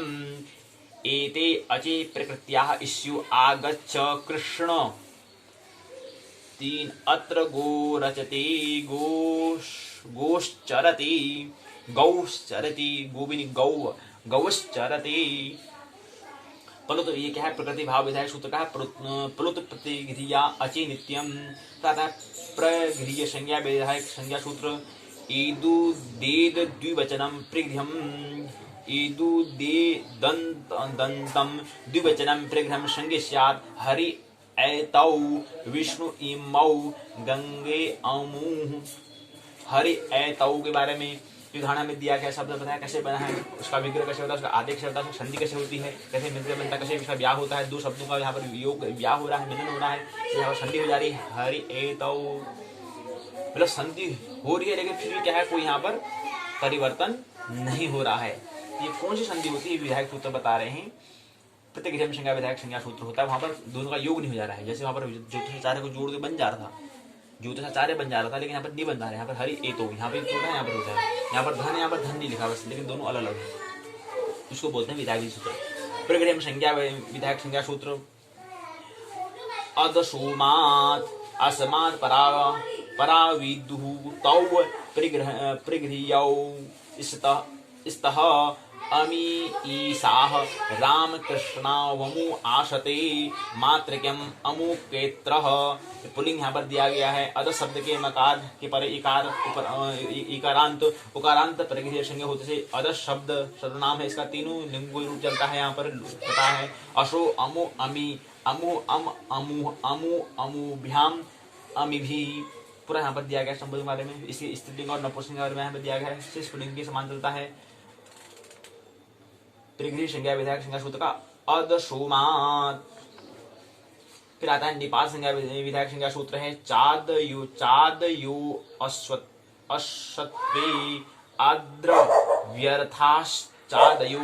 एते अचि प्रकृत्याः इस्यु आगच्छ कृष्ण। 3 अत्र गो रचते गोश्चरति गोविनी गौश्चरति। पलुत ये क्या है, प्रकृति भाव विधायक सूत्र का है। पलुत प्रतिगृह्या अचि नित्यम तथा प्रगृह्य संज्ञा विधायक संज्ञा सूत्र ईदु देद द्विवचनम प्रगृह्यम ईदु दे दंतम द्विवचनम प्रगृह्यम संज्ञा स्यात्। हरि एतौ विष्णु इमौ गंगे अमु। हरि एतौ के बारे में उदाहरण हमें दिया गया, शब्द बताया कैसे बना है, उसका विग्रह कैसे होता है, उसका आदेश कैसे होता है, संधि कैसे होती है, कैसे मिलकर बनता है, कैसे इसका ब्याह होता है। 2 शब्दों का यहाँ पर योग ब्याह हो रहा है, मिलन हो रहा है, यहाँ पर संधि हो जा रही है। हरि एतौ मतलब संधि हो रही है, लेकिन फिर भी क्या है, कोई यहाँ पर परिवर्तन नहीं हो रहा है। ये कौन सी संधि होती है, विधायक सूत्र बता रहे हैं। प्रतिगृह्य में संज्ञा विधायक संज्ञा सूत्र होता है, वहां पर दोनों का योग नहीं हो जा रहा है। जैसे वहां पर ज्योतिषाचार्य को जोड़ के बन जा रहा था, ज्योतिषाचार्य बन जा रहा था, लेकिन यहाँ पर नहीं बन रहा है। यहाँ पर हरि एतो, यहाँ पे होता है, यहाँ पर होता है, यहाँ पर धन, यहाँ पर धन नहीं लिखा बस, लेकिन दोनों अलग अलग है। उसको बोलते हैं विधायक सूत्र। प्रतिगृह्य में संज्ञा विधायक संज्ञा सूत्र अदसोमात् असमान पराविदुः तौ प्रगृह्यौ स्तः अमी ईसाह रामकृष्णावमु आशते मातृक्यम अमुकेत्रः। पुल्लिंग यहाँ पर दिया गया है। अद शब्द के मकार के पर इकारांत उकारांत प्रगृह्य संज्ञा होते से अद शब्द नाम है, इसका 3 लिंगों रूप चलता है। यहाँ पर पता है अशो अमु अमी अमु अम अमु अमु अमुभ्याम अमिभी। पूरा यहाँ पर दिया गया शब्द के बारे में, इसकी स्त्रीलिंग और नपुंसक के बारे में यहाँ पर दिया गया है। शेष पुल्लिंग के समान चलता है। प्रगृह्य संज्ञा विधायक संज्ञा सूत्र का अदसोमात्। फिर आता है निपात संज्ञा विधायक संज्ञा सूत्र है चाद यु अश्वत्वे आद्र व्यर्थाश्चादयु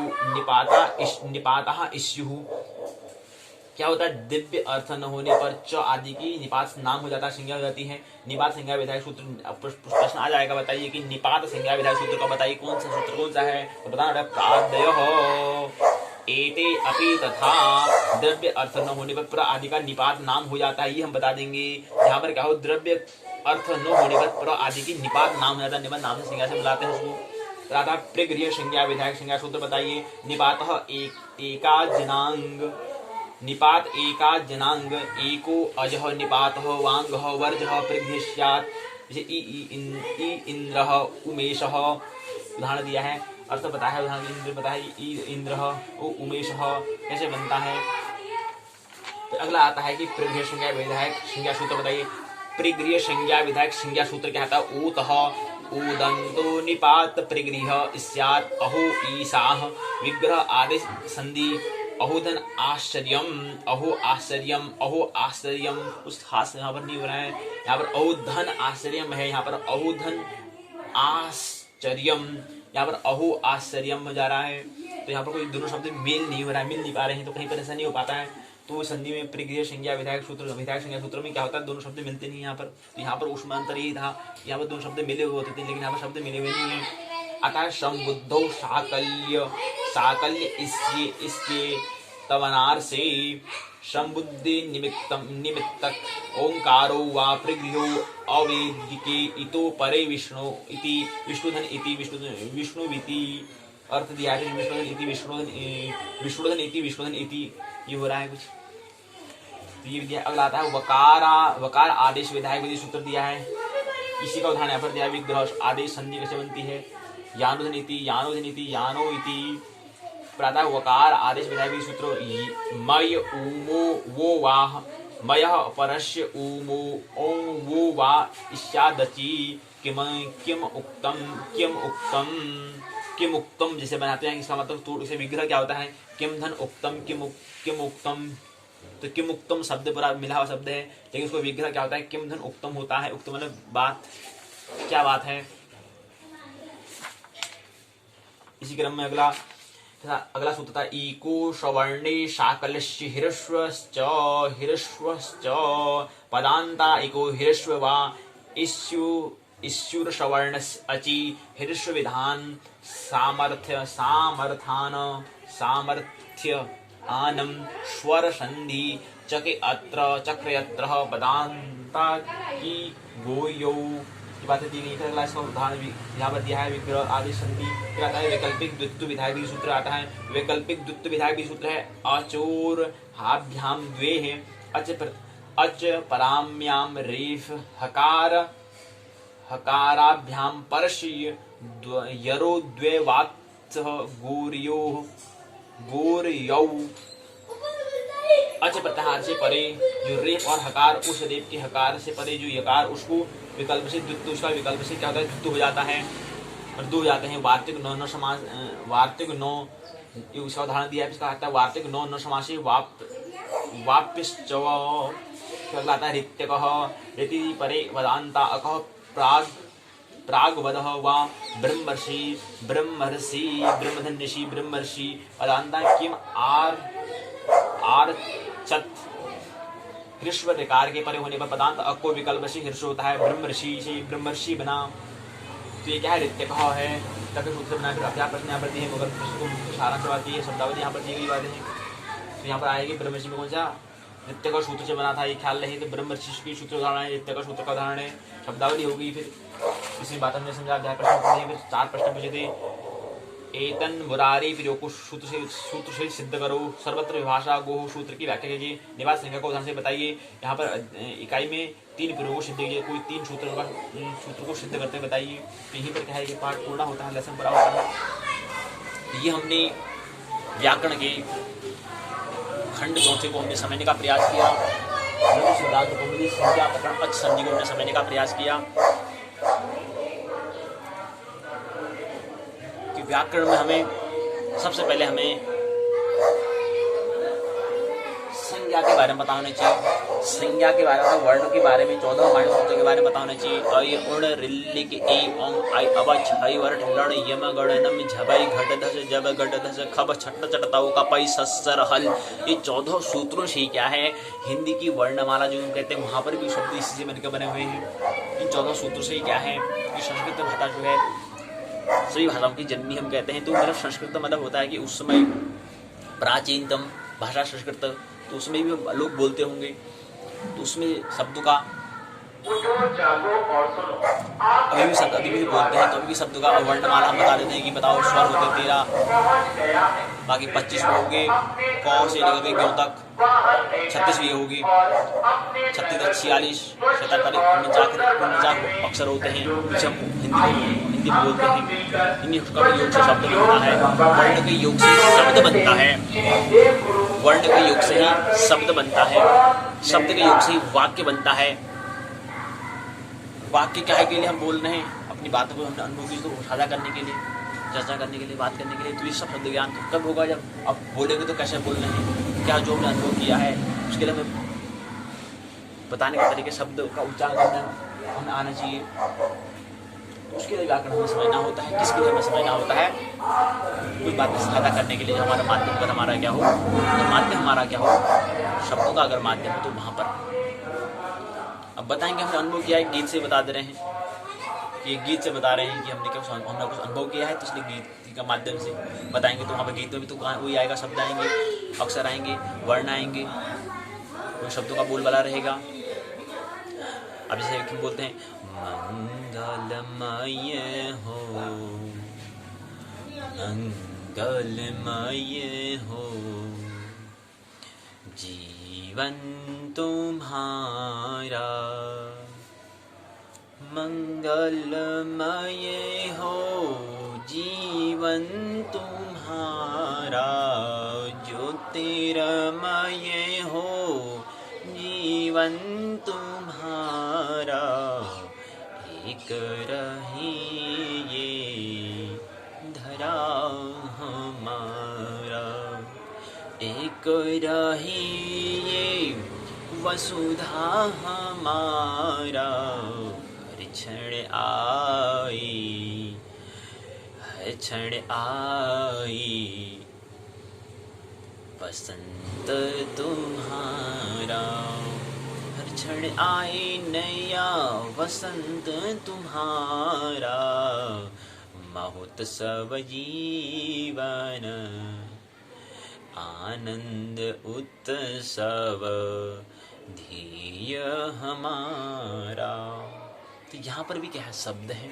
निपाता इस्युः। क्या होता है, दिव्य अर्थ न होने पर च आदि की निपात नाम हो जाता है, संज्ञा हो जाती है। निपात संज्ञा विधायक सूत्र प्रश्न आ जाएगा, बताइए कि निपात संज्ञा विधायक सूत्र का बताइए कौन सा सूत्र कौन सा है, तो बताना प्रादयः एते अपि तथा। द्रव्य अर्थ न होने पर प्र आदि का निपात नाम हो जाता है, ये हम बता देंगे। यहाँ पर क्या हो, द्रव्य अर्थ न होने पर प्र आदि की निपात नाम हो जाता है, निबंध नाम से संज्ञा से बुलाते हैं उसको। राधा प्रगृह्य संज्ञा विधायक संज्ञा सूत्र बताइए। निपातः एका जनांग निपात एका जनांग एको अजह निपातः वांगः वर्जः प्रगृह्य स्यात्। जैसे इंद्रः उमेशः उदाहरण दिया है। अर्थ बताया, उदाहरण इंद्र बताया, इंद्र उमेश कैसे बनता है। तो अगला आता है कि प्रगृह संज्ञा विधायक संज्ञा सूत्र बताइए। प्रगृह संज्ञा विधायक संज्ञा सूत्र क्या था? ऊतः उदंतो निपात प्रगृह स्यात् अहो ईशाः विग्रह आदेश संधि अहोधन आश्चर्यम अहो आश्चर्यम अहो आश्चर्यम। उस खास यहाँ पर नहीं हो रहा है, यहाँ पर अहोधन आश्चर्यम है, यहाँ पर अहोधन आश्चर्यम, यहाँ पर अहो आश्चर्यम हो जा रहा है। तो यहाँ पर कोई दोनों शब्द मेल नहीं हो रहा है, मिल नहीं पा रहे हैं, तो कहीं पर ऐसा नहीं हो पाता है। तो संधि में प्रगृह संज्ञा विधायक सूत्र, विधायक संज्ञा सूत्र में क्या होता है? दोनों शब्द मिलते नहीं यहाँ पर। तो यहाँ पर ऊष्मा अंतर यही था, यहाँ पर दोनों शब्द मिले हुए होते थे, लेकिन यहाँ पर शब्द मिले हुए नहीं है। अतः संबुद्धौ साकल्य, साकल्य इसके तवनार से संबुद्धि निमित्तक ओंकारो वा प्रगृहो अवेदिके इतो परे विष्णु इति विष्णुधन इति विष्णुविति अर्थ दिया है। विष्णुधन इति विष्णुधन इति विष्णुधन इति ये हो रहा है कुछ, तो ये दिया। अगला आता है वकार आदेश विधायक विधि सूत्र दिया है, इसी का उदाहरण यहाँ पर दिया। विग्रह आदेश संधि कैसे बनती है? यानोधन इति यानो इति प्रातः वकार आदेश विधायक विधि सूत्र। मय उमो वो वाह मयः परस्य उमो ओं वो वा इष्यादचि किम उक्तम जैसे बनाते हैं, इसका मतलब तो इसे विग्रह क्या होता है? किम धन उक्तम किम उक्तम। तो किम उक्तम शब्द पूरा मिला हुआ शब्द है, लेकिन उसको विग्रह क्या होता है? किम धन उक्तम होता है। उक्तम मतलब बात, क्या बात है। इसी क्रम में अगला सूत्र था ईको सवर्णे साकलस्य हिरस्वश्च पदांता इको हिरस्व वा ईश्वर सवर्ण अचि हिरस्व विधान सामर्थ्य आनम स्वर संधि चक्रयत्र पदांता की गोयो की बातें दी गई। अगला इसका उदाहरण यहाँ पर दिया है। विग्रह आदेश संधि क्या आता है? वैकल्पिक द्वित्व विधायक विधि सूत्र आता है। वैकल्पिक द्वित्व विधायक विधि सूत्र है अचोर हाभ्याम द्वे है अच पराम्याम रेफ हकाराभ्याम परस्य यरो द्वे वात्स गोर्यौ अच प्रत्याहार से परे जो रेफ और हकार, उस रेफ के हकार से परे जो यकार, उसको विकल्प से द्वित्व, उसका विकल्प से क्या होता है? द्वित्व हो जाता है और दो हो जाते हैं। वार्तिक नौ समास, वार्तिक नौ, उसका उदाहरण दिया है, इसका आता है वार्तिक नौ समासी वाप्यश्च। अगला आता है ऋत्यकः ऋति परे वदान्ता अकः प्राग्वदः वा ब्रह्मर्षि ब्रह्मधन्यषि ब्रह्मर्षि पदान्ता किम आर्चत। ह्रस्व ऋकार के परे होने पर पदांत अको विकल्प से ह्रस्व होता है। ब्रह्मर्षि से ब्रह्मर्षि बना, तो ये क्या है? ऋत्यकः है। तक सूत्र बना, फिर अभ्यास प्रश्न यहाँ पर दिए, मगर प्रश्न को सारांश बात है, शब्दावली यहाँ पर दी गई बातें हैं। तो यहाँ पर आएगी ब्रह्मर्षि में कौन सा? ऋत्यक सूत्र से बना था, ये ख्याल रहे। तो ब्रह्मर्षि की सूत्र उदाहरण है, ऋत्यक सूत्र का उदाहरण है। शब्दावली होगी, फिर इसी बात हमने समझा। अध्याय प्रश्न फिर 4 प्रश्न पूछे थे। एतन मुरारी प्रयोग सूत्र से सिद्ध करो। सर्वत्र विभाषा गोह सूत्र की व्याख्या कीजिए। निवास संख्या को उदाहरण से बताइए। यहाँ पर इकाई में 3 प्रयोग सिद्ध कीजिए। कोई 3 सूत्र को सिद्ध करते बताइए। यहीं पर क्या है कि पाठ पूर्ण होता है, लेसन पूरा होता है। ये हमने व्याकरण के खंड चौथे को हमने समझने का प्रयास किया। सिद्धांत कौमुदी संज्ञा प्रकरण पक्ष संधि को हमने समझने का प्रयास किया कि व्याकरण में हमें सबसे पहले हमें संज्ञा के बारे में पता होना चाहिए। संज्ञा के बारे में, वर्ण के बारे में, 14 मानव सूत्र के बारे में पता होना चाहिए। अय उण रिल्लिक ए ओं आई अब छई वर्ट लण यम गण नम झबई घट धस जब घट धस खब छट चटताऊ का पई सस्सर हल। ये 14 सूत्रों से क्या है, हिंदी की वर्णमाला जो हम कहते हैं वहाँ पर भी शब्द इसी से बनकर बने हुए हैं। इन 14 सूत्रों से क्या है कि संस्कृत भाषा जो है सभी भाषाओं की जननी हम कहते हैं। तो मतलब संस्कृत मतलब होता है कि उस समय प्राचीनतम भाषा संस्कृत, तो उसमें भी लोग बोलते होंगे, तो उसमें शब्दों का अभी भी बोलते हैं, तो अभी भी शब्दों का वर्णमाला हम बता देते हैं कि बताओ स्वर होते 13, बाकी 25 हो गए, क से लेकर के ग तक। 36 भी होगी, 36 तक 46, 47, 49 अक्षर होते हैं जो हम हिंदी में बोलते हैं। इन्हीं का योग से शब्द बनता है, वर्ण के योग से शब्द बनता है, वर्ण के योग से ही शब्द बनता है, शब्द के योग से ही वाक्य बनता है। वाक्य क्या है के लिए हम बोल रहे हैं, अपनी बातों को हमने अनुभव को साझा करने के लिए, चर्चा करने के लिए, बात करने के लिए। तो ये सब शब्द ज्ञान तो कब होगा, जब अब बोलेंगे तो कैसे बोल रहे हैं, क्या जो हमने अनुभव किया है उसके लिए हमें बताने के तरीके, शब्द का उच्चारण करना हमें आना चाहिए। उसके लिए व्याकरण हमें समझना होता है। किसके लिए हमें समझना होता है, कोई बातें साझा करने के लिए। हमारा माध्यम अगर हमारा क्या हो, तो माध्यम हमारा क्या हो, शब्दों का अगर माध्यम हो तो वहाँ पर अब बताएंगे हमने अनुभव किया है, गीत से बता दे रहे हैं कि गीत से बता रहे हैं कि हमने कुछ अनुभव किया है, तो इसलिए गीत का माध्यम से बताएंगे। तो वहाँ पर गीत में भी तो वही आएगा, शब्द आएंगे, अक्षर आएंगे, वर्ण आएंगे, कोई शब्दों का बोलबाला रहेगा। अब जैसे हम बोलते हैं मंगलमय हो, मंगलमय हो जीवन तुम्हारा, मंगलमय हो जीवन तुम्हारा, ज्योतिर्मय हो जीवन तुम्हारा, एक रही ये धरा हमारा, एक रही ये वसुधा हमारा, क्षण आई है क्षण आई बसंत तुम्हारा, हर क्षण आई नया वसंत तुम्हारा, महोत्सव जीवन आनंद उत्सव ध्येय हमारा। तो यहाँ पर भी क्या है, शब्द है।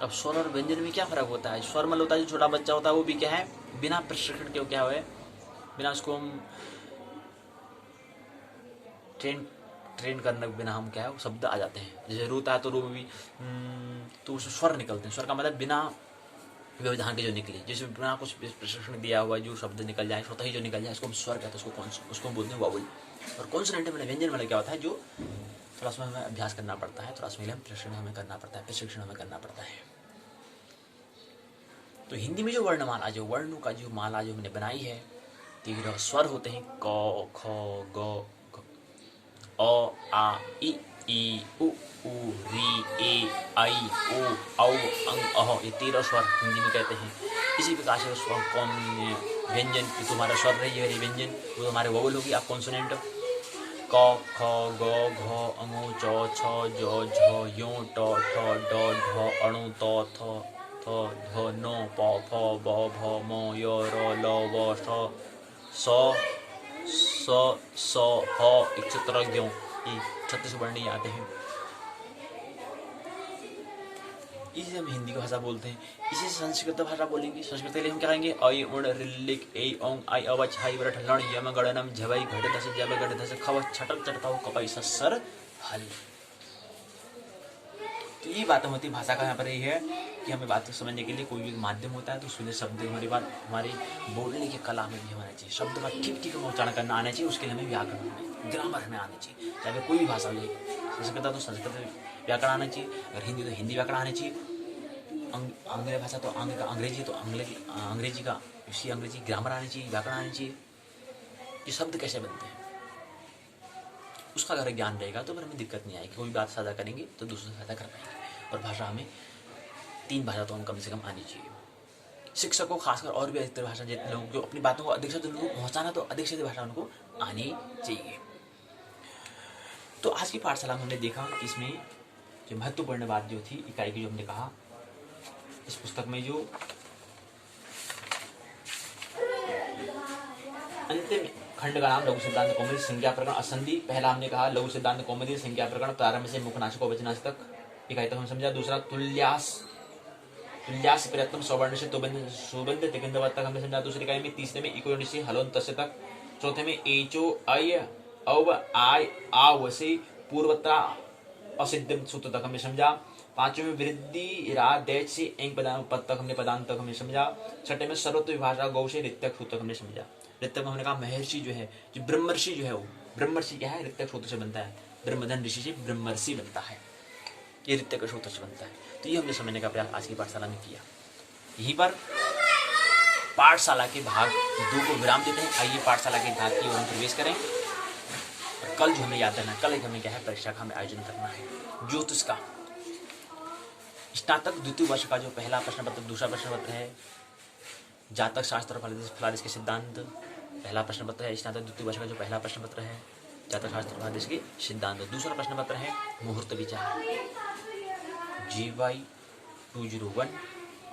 अब स्वर और व्यंजन में क्या फर्क होता है, स्वरमल होता है जो छोटा बच्चा होता है, वो भी क्या है बिना प्रशिक्षण के क्या है, बिना उसको हम ट्रेन करने बिना हम क्या है शब्द आ जाते हैं। जैसे रूता है तो रू में भी तो उसमें स्वर निकलते हैं। स्वर का मतलब बिना व्यवधान के जो निकले, जैसे बिना कुछ प्रशिक्षण दिया हुआ जो शब्द निकल जाए, स्वतः ही जो निकल जाए, उसको हम स्वर कहते हैं, उसको हम बोलते हैं वावल। और कॉन्सोनेंट में व्यंजन वाला क्या होता है, जो थोड़ा सा हमें अभ्यास करना पड़ता है, थोड़ा सा हमें प्रशिक्षण हमें करना पड़ता है, प्रशिक्षण हमें करना पड़ता है। तो हिंदी में जो वर्णमाला, जो वर्णों का जो माला जो हमने बनाई है, 13 स्वर होते हैं, क ख ग अ आ ई उ री ए आई ओ औ अंग अह, ये 13 स्वर हिंदी में कहते हैं। इसी प्रकार से स्वर कौन व्यंजन की तुम्हारा स्वर रही है व्यंजन, वो हमारे वोवल होगी। आप कॉन्सोनेंट क ख ग घ अंगो च छ ज झ यो ट ठ ड ढ अणु त थ थ ध न प फ ब भ म य र ल व स स ह etc. ज्ञ, ये 36 वर्ण आते हैं। इसे हम हिंदी की भाषा बोलते हैं। इसी संस्कृत भाषा बोलेंगे। संस्कृत के लिए हम क्या कहेंगे, ऐ उण रिल्लिक ए ओंग आई अव छाई वरठ लण यम गणनम झवई घट दस जब घट दस खव छटक चटकाव कपई सर हल। तो ये बातें होती है भाषा का। यहाँ पर ये है कि हमें बात समझने के लिए कोई भी माध्यम होता है तो उसमें शब्द हमारी बात हमारी बोलने की कला में भी होना चाहिए। शब्द का ठीक ठीक उच्चारण करना आना चाहिए। उसके लिए हमें व्याकरण में ग्रामर हमें आना चाहिए। चाहे कोई भी भाषा हो जाए, संस्कृत तो संस्कृत व्याकरण आना चाहिए, अगर हिंदी तो हिंदी व्याकरण आना चाहिए, आंग्ल भाषा तो अंग्रेजी तो अंग्रेजी का इसी अंग्रेजी ग्रामर आनी चाहिए, व्याकरण आनी चाहिए। ये शब्द कैसे बनते हैं उसका अगर ज्ञान रहेगा तो फिर हमें दिक्कत नहीं आएगी। कोई बात साझा करेंगे तो दूसरे से साझा कर पाएंगे। और भाषा हमें 3 भाषा तो हम कम से कम आनी चाहिए। शिक्षक को खासकर और भी अधिकतर भाषा जितने लोगों को अपनी बातों को अधिक से उनको पहुँचाना तो अधिक से अधिक भाषा उनको आनी चाहिए। तो आज की पाठशाला में हमने देखा कि इसमें जो महत्वपूर्ण बात जो थी इकाई की, जो हमने कहा इस पुस्तक में जो अंतिम खंड का नाम लघु सिद्धांत कौमुदी संज्ञा प्रकरण असंधि। पहला हमने कहा लघु सिद्धांत कौमुदी संज्ञा प्रकरण प्रारंभ से मुखनाशिक वचनाश तक, इकाई तक हम समझा। दूसरा तुल्यास तुल्यास प्रयत्न सवर्ण से सुबंध तिगंधवत तक हमने समझा दूसरे इकाई में, तीसरे में इको से हलोन तस्य तक, चौथे में एचो अय अव आय आव से पूर्वत्रा असिद्ध सूत्र तक हमने समझा। पांचवें में वृद्धि रा दैच से एंग पद तक हमने पदांत तक हमने समझा। छठे में सर्वत्व विभाषा गौ से ऋतक सूत्र तक हमने समझा। ऋतक में हमने कहा महर्षि जो है, जो ब्रह्मर्षि जो है, वो ब्रह्मर्षि क्या है, ऋतक सूत्र से बनता है। ब्रह्मधन ऋषि से ब्रह्मर्षि बनता है, ये ऋतक सूत्र से बनता है। तो ये हमने समझने का प्रयास आज की पाठशाला में किया। यहीं पर पाठशाला के भाग 2 को विराम देते हैं। आइए पाठशाला के भाग की ओर हम प्रवेश करें। और कल जो हमें याद रहना, कल एक हमें क्या है, परीक्षा का हमें आयोजन करना है ज्योतिष का। स्नातक द्वितीय वर्ष का जो पहला प्रश्न पत्र, दूसरा प्रश्न पत्र है जातक शास्त्र और फलादेश के सिद्धांत, पहला प्रश्न पत्र है। स्नातक द्वितीय वर्ष का जो पहला प्रश्न पत्र है जातक शास्त्र और फलादेश के सिद्धांत। दूसरा प्रश्न पत्र है मुहूर्त विचार GY 201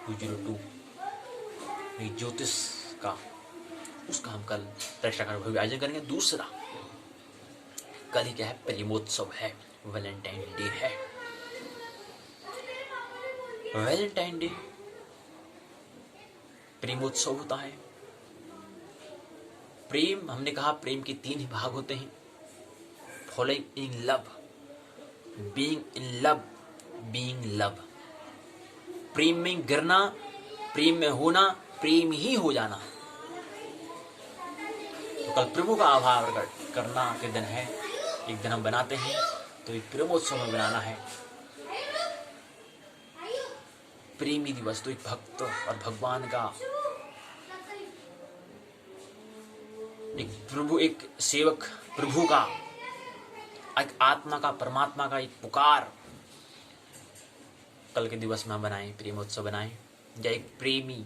202 ज्योतिष का, उसका हम कल परीक्षा का आयोजन करेंगे। दूसरा कल ही क्या है, प्रेमोत्सव है, वैलेंटाइन डे है। वैलेंटाइन डे प्रेमोत्सव होता है। प्रेम, हमने कहा प्रेम के 3 ही भाग होते हैं, following in love, being in love, being love. प्रेम में गिरना, प्रेम में होना, प्रेम ही हो जाना। तो कल प्रभु का आभार प्रकट करना के दिन है, एक दिन हम बनाते हैं, तो एक प्रेमोत्सव में बनाना है प्रेमी दिवस। तो एक भक्त और भगवान का, एक प्रभु, एक सेवक प्रभु का, एक आत्मा का, परमात्मा का एक पुकार कल के दिवस में हम बनाएं, प्रेमोत्सव बनाएं। या एक प्रेमी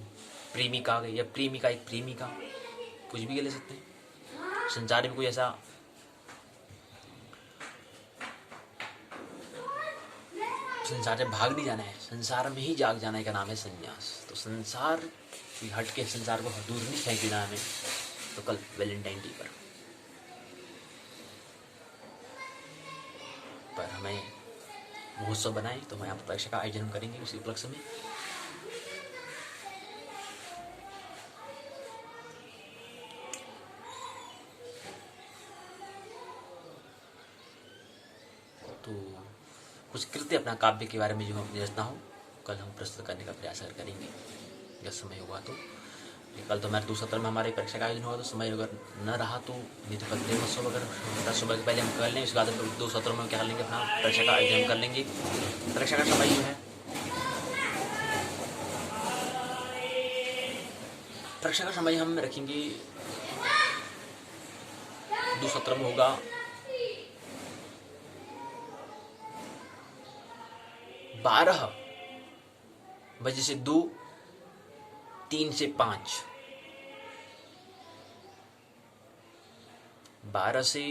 प्रेमिका या प्रेमिका एक प्रेमिका, कुछ भी ले सकते हैं। संसार में कोई ऐसा संसार से भाग नहीं जाना है, संसार में ही जाग जाने का नाम है संन्यास। तो संसार की हट के संसार को दूर नहीं फेंक देना हमें। तो कल वैलेंटाइन डे पर हमें महोत्सव बनाए, तो हम यहाँ पर परीक्षा का आयोजन करेंगे उसी उपलक्ष्य में। तो कुछ कृत्य अपना काव्य के बारे में जो हम रचना हो, कल हम प्रस्तुत करने का प्रयास करेंगे जब समय होगा। तो कल तो हमारे 2 सत्र में हमारे परीक्षा का आयोजन होगा, तो समय अगर न रहा तो नहीं तो कल प्रेमोत्सव अगर सुबह के पहले हम कर लें, उसके बाद 2 सत्रों में क्या कर लेंगे, अपना परीक्षा का आयोजन कर लेंगे। परीक्षा का समय जो है, परीक्षा का समय हम रखेंगे 2 सत्र में होगा 12 बजे से 2, 3 से 5, 12 से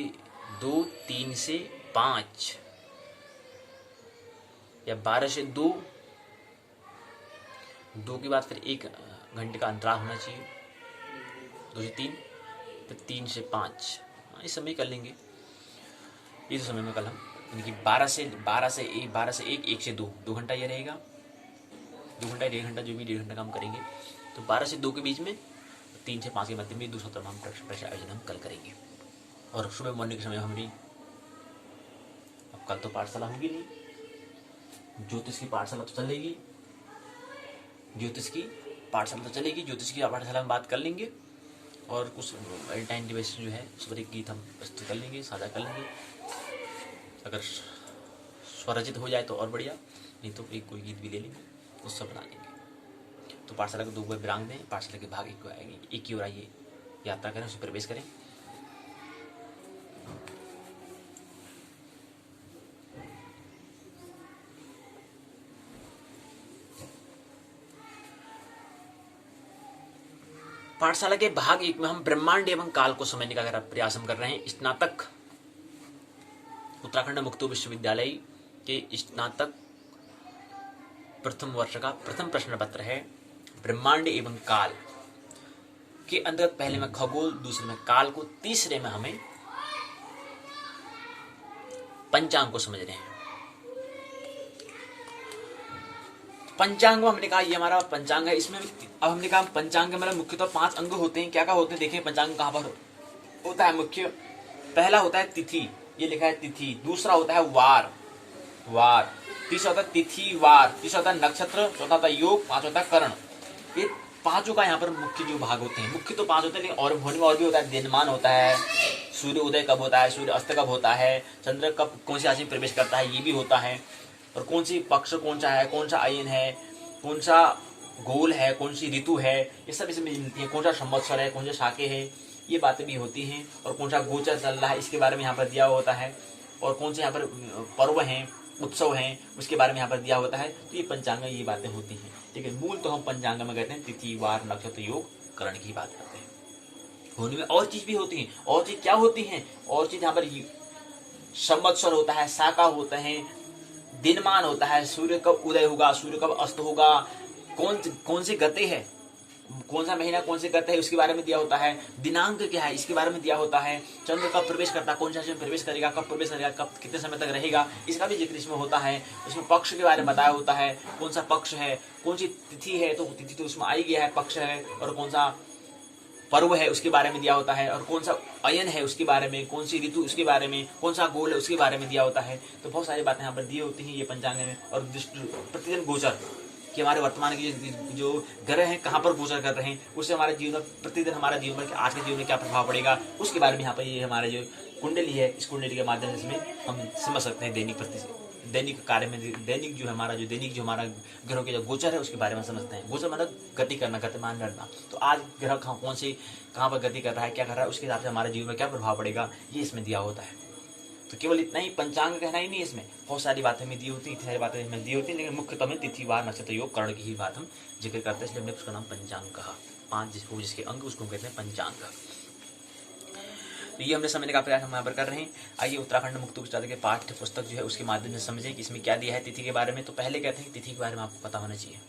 2, 3 से 5, या 12 से 2 के बाद फिर 1 घंटे का अंतराल होना चाहिए, 2 से 3, फिर 3 से 5। इस समय कर लेंगे, इस समय में कल हम, यानी कि 12 से 1, 1 से 2 घंटा ये रहेगा, 2 घंटा 1.5 घंटा, जो भी 1.5 घंटा काम करेंगे। तो 12 से 2 के बीच में, 3 से 5 के मध्य में 2 सत्र में हम परीक्षा आयोजन हम कल करेंगे। और सुबह मॉर्निंग के समय हमारी, अब कल तो पाठशाला होगी नहीं, ज्योतिष की पाठशाला तो चलेगी, ज्योतिष की पाठशाला में बात कर लेंगे। और कुछ वैलेंटाइन डे जो है उस पर एक गीत हम प्रस्तुत कर लेंगे, साझा कर लेंगे। अगर स्वरचित हो जाए तो और बढ़िया, नहीं तो एक कोई गीत भी ले लेंगे, उससे बना लेंगे। तो पाठशाला को 2 बार विराम दें, पाठशाला के भाग 1 की ओर आइए, यात्रा करें, उसे प्रवेश करें। पाठशाला के भाग 1 में हम ब्रह्मांड एवं काल को समझने का प्रयास हम कर रहे हैं। स्नातक उत्तराखंड मुक्त विश्वविद्यालय के स्नातक प्रथम वर्ष का प्रथम प्रश्न पत्र है ब्रह्मांड एवं काल के अंतर्गत पहले में खगोल, दूसरे में काल को, तीसरे में हमें पंचांग को समझ रहे हैं। पंचांग में हमने कहा ये हमारा पंचांग है। इसमें अब हमने कहा पंचांग में मतलब मुख्यतः 5 अंग होते हैं। क्या क्या होते हैं देखिए पंचांग कहाँ पर होता है। मुख्य पहला होता है तिथि, ये लिखा है तिथि। दूसरा होता है वार, वार। तीसरा होता है तिथि वार। तीसरा होता है नक्षत्र। चौथा होता है योग। पांच होता है करण। ये पांचों का यहाँ पर मुख्य जो भाग होते हैं, मुख्य तो 5 होते हैं, लेकिन और होने में और भी होता है। दिनमान होता है, सूर्य उदय कब होता है, सूर्य अस्त कब होता है, चंद्र कब कौन सी राशि में प्रवेश करता है, ये भी होता है। और कौन सी पक्ष कौन सा है, कौन सा अयन है, कौन सा गोल है, कौन सी ऋतु है, ये सब इसमें मिलती है। कौन सा संवत्सर है, कौन से शाके है, ये बातें भी होती हैं। और कौन सा गोचर चल रहा है, इसके बारे में यहाँ पर दिया होता है। और कौन से यहाँ पर पर्व हैं, उत्सव हैं, उसके बारे में यहाँ पर दिया होता है। तो ये पंचांग में ये बातें होती हैं। ठीक है, मूल तो हम पंचांग में कहते हैं तिथि वार नक्षत्र योग करण की बात करते हैं। होने में और चीज भी होती है। और चीज क्या होती है? और चीज यहाँ पर संवत्सर होता है, शाका होते हैं, दिनमान होता है, सूर्य कब उदय होगा, सूर्य कब अस्त होगा, कौन सी गति है, कौन सा महीना कौन से गति है, उसके बारे में दिया होता है। दिनांक क्या है, इसके बारे में दिया होता है। चंद्र कब प्रवेश करता है, कौन सा में प्रवेश करेगा, कब प्रवेश करेगा, कब कितने समय तक रहेगा, इसका भी जिक्र इसमें होता है। इसमें पक्ष के बारे में बताया होता है, कौन सा पक्ष है, कौन सी तिथि है, तो तिथि तो उसमें आई गया है, पक्ष है। और कौन सा पर्व है उसके बारे में दिया होता है। और कौन सा अयन है उसके बारे में, कौन सी ऋतु उसके बारे में, कौन सा गोल है उसके बारे में दिया होता है। तो बहुत सारी बातें यहाँ पर दी होती हैं ये पंचांग में। और प्रतिदिन गोचर कि हमारे वर्तमान के जो ग्रह हैं कहाँ पर गोचर कर रहे हैं, उससे हमारे जीवन में प्रतिदिन हमारे जीवन में आज के जीवन में क्या प्रभाव पड़ेगा, उसके बारे में यहाँ पर ये हमारे जो कुंडली है, इस कुंडली के माध्यम से हम समझ सकते हैं। दैनिक कार्य में दैनिक जो हमारा ग्रहों के जो गोचर है उसके बारे में समझते हैं। गोचर मतलब गति करना, गतिमान रहना। तो आज ग्रह कौन से कहाँ पर गति कर रहा है, क्या कर रहा है, उसके हिसाब से हमारे जीवन में क्या प्रभाव पड़ेगा, ये इसमें दिया होता है। तो केवल इतना ही पंचांग कहना ही नहीं, इसमें बहुत सारी बातें में दी होती हैं, इतनी सारी बातें इसमें दी होती हैं, लेकिन मुख्यतः में तिथि वार नक्षत्र योग कर्ण की ही बात हम जिक्र करते हैं, इसलिए हमने उसका नाम पंचांग कहा। 5 जिसके अंग उसको कहते हैं पंचांग। तो ये हमने समझने का प्रयास हम यहाँ पर कर रहे हैं। आइए उत्तराखंड मुक्त उपचार के पाठ्य पुस्तक जो है उसके माध्यम से समझें कि इसमें क्या दिया है तिथि के बारे में। तो पहले कहते हैं तिथि के बारे में आपको पता होना चाहिए।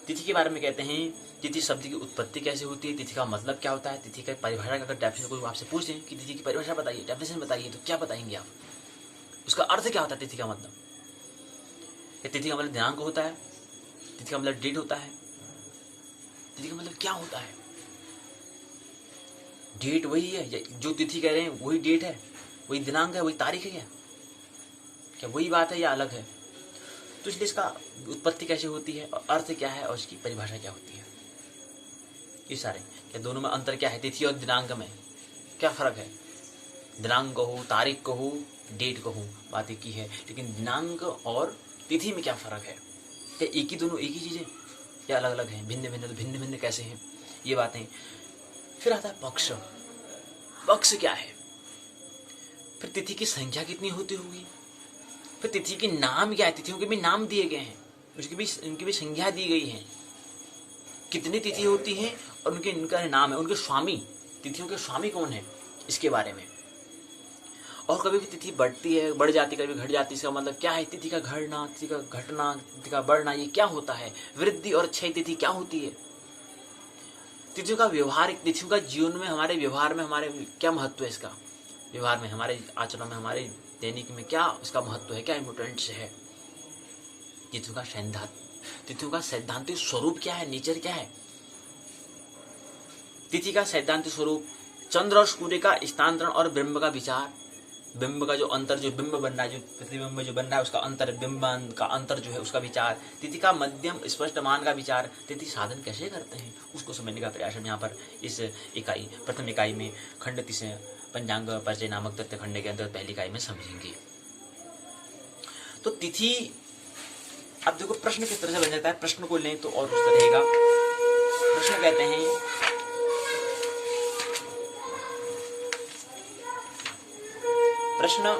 तिथि के बारे में कहते हैं तिथि शब्द की उत्पत्ति कैसे होती है, तिथि का मतलब क्या होता है, तिथि का परिभाषा का अगर डेफिनेशन कोई आपसे पूछे कि तिथि की परिभाषा बताइए, डेफिनेशन बताइए, तो क्या बताएंगे आप? उसका अर्थ क्या होता है तिथि का मतलब? तिथि का मतलब दिनांक होता है, तिथि का मतलब डेट होता है, तिथि का मतलब क्या होता है? डेट वही है जो तिथि कह रहे हैं, वही डेट है, वही दिनांक है, वही तारीख है, क्या वही बात है या अलग है? तो इसलिए इसका उत्पत्ति कैसे होती है और अर्थ क्या है और इसकी परिभाषा क्या होती है, ये सारे क्या दोनों में अंतर क्या है, तिथि और दिनांक में क्या फर्क है? दिनांक कहो, तारीख कहो, डेट कहो, बात एक ही है, लेकिन दिनांक और तिथि में क्या फर्क है? क्या एक ही दोनों एक ही चीजें या अलग अलग हैं, भिन्न भिन्न? तो भिन्न भिन्न कैसे हैं, ये बातें। फिर आता है पक्ष। पक्ष क्या है? फिर तिथि की संख्या कितनी होती होगी? फिर तिथि के नाम क्या है? तिथियों के भी नाम दिए गए हैं, उनकी भी संख्या दी गई है। कितनी तिथि होती है और इनका नाम है, उनके स्वामी, तिथियों के स्वामी कौन है, इसके बारे में। और कभी भी तिथि बढ़ती है, बढ़ जाती है, कभी घट जाती है, इसका मतलब क्या है? तिथि का घटना, तिथि का घटना, तिथि का बढ़ना, ये क्या होता है? वृद्धि और क्षय तिथि क्या होती है? तिथियों का व्यवहार, तिथियों का जीवन में, हमारे व्यवहार में हमारे क्या महत्व है? इसका व्यवहार में, हमारे आचरण में, हमारे दैनिक में क्या इसका महत्व है, क्या इम्पोर्टेंस है? तिथियों का सैद्धांतिक स्वरूप क्या है, नेचर क्या है? तिथि का सैद्धांतिक स्वरूप चंद्र और सूर्य का स्थानांतरण और बिंब का विचार, बिंब का जो अंतर, जो बिंब बन रहा है, जो प्रतिबिंब जो बन रहा है उसका अंतर, बिंब का अंतर जो है उसका विचार, तिथि का मध्यम स्पष्ट मान का विचार, तिथि साधन कैसे करते हैं उसको समझने का प्रयास हम यहाँ पर इस इकाई, प्रथम इकाई में खंड 30 पंचांग परिचय नामक तथ्य खंड के अंदर पहली इकाई में समझेंगे। तो तिथि, अब देखो प्रश्न किस तरह से बन जाता है, प्रश्न को लें तो और उस तरह रहेगा। प्रश्न कहते हैं प्रश्न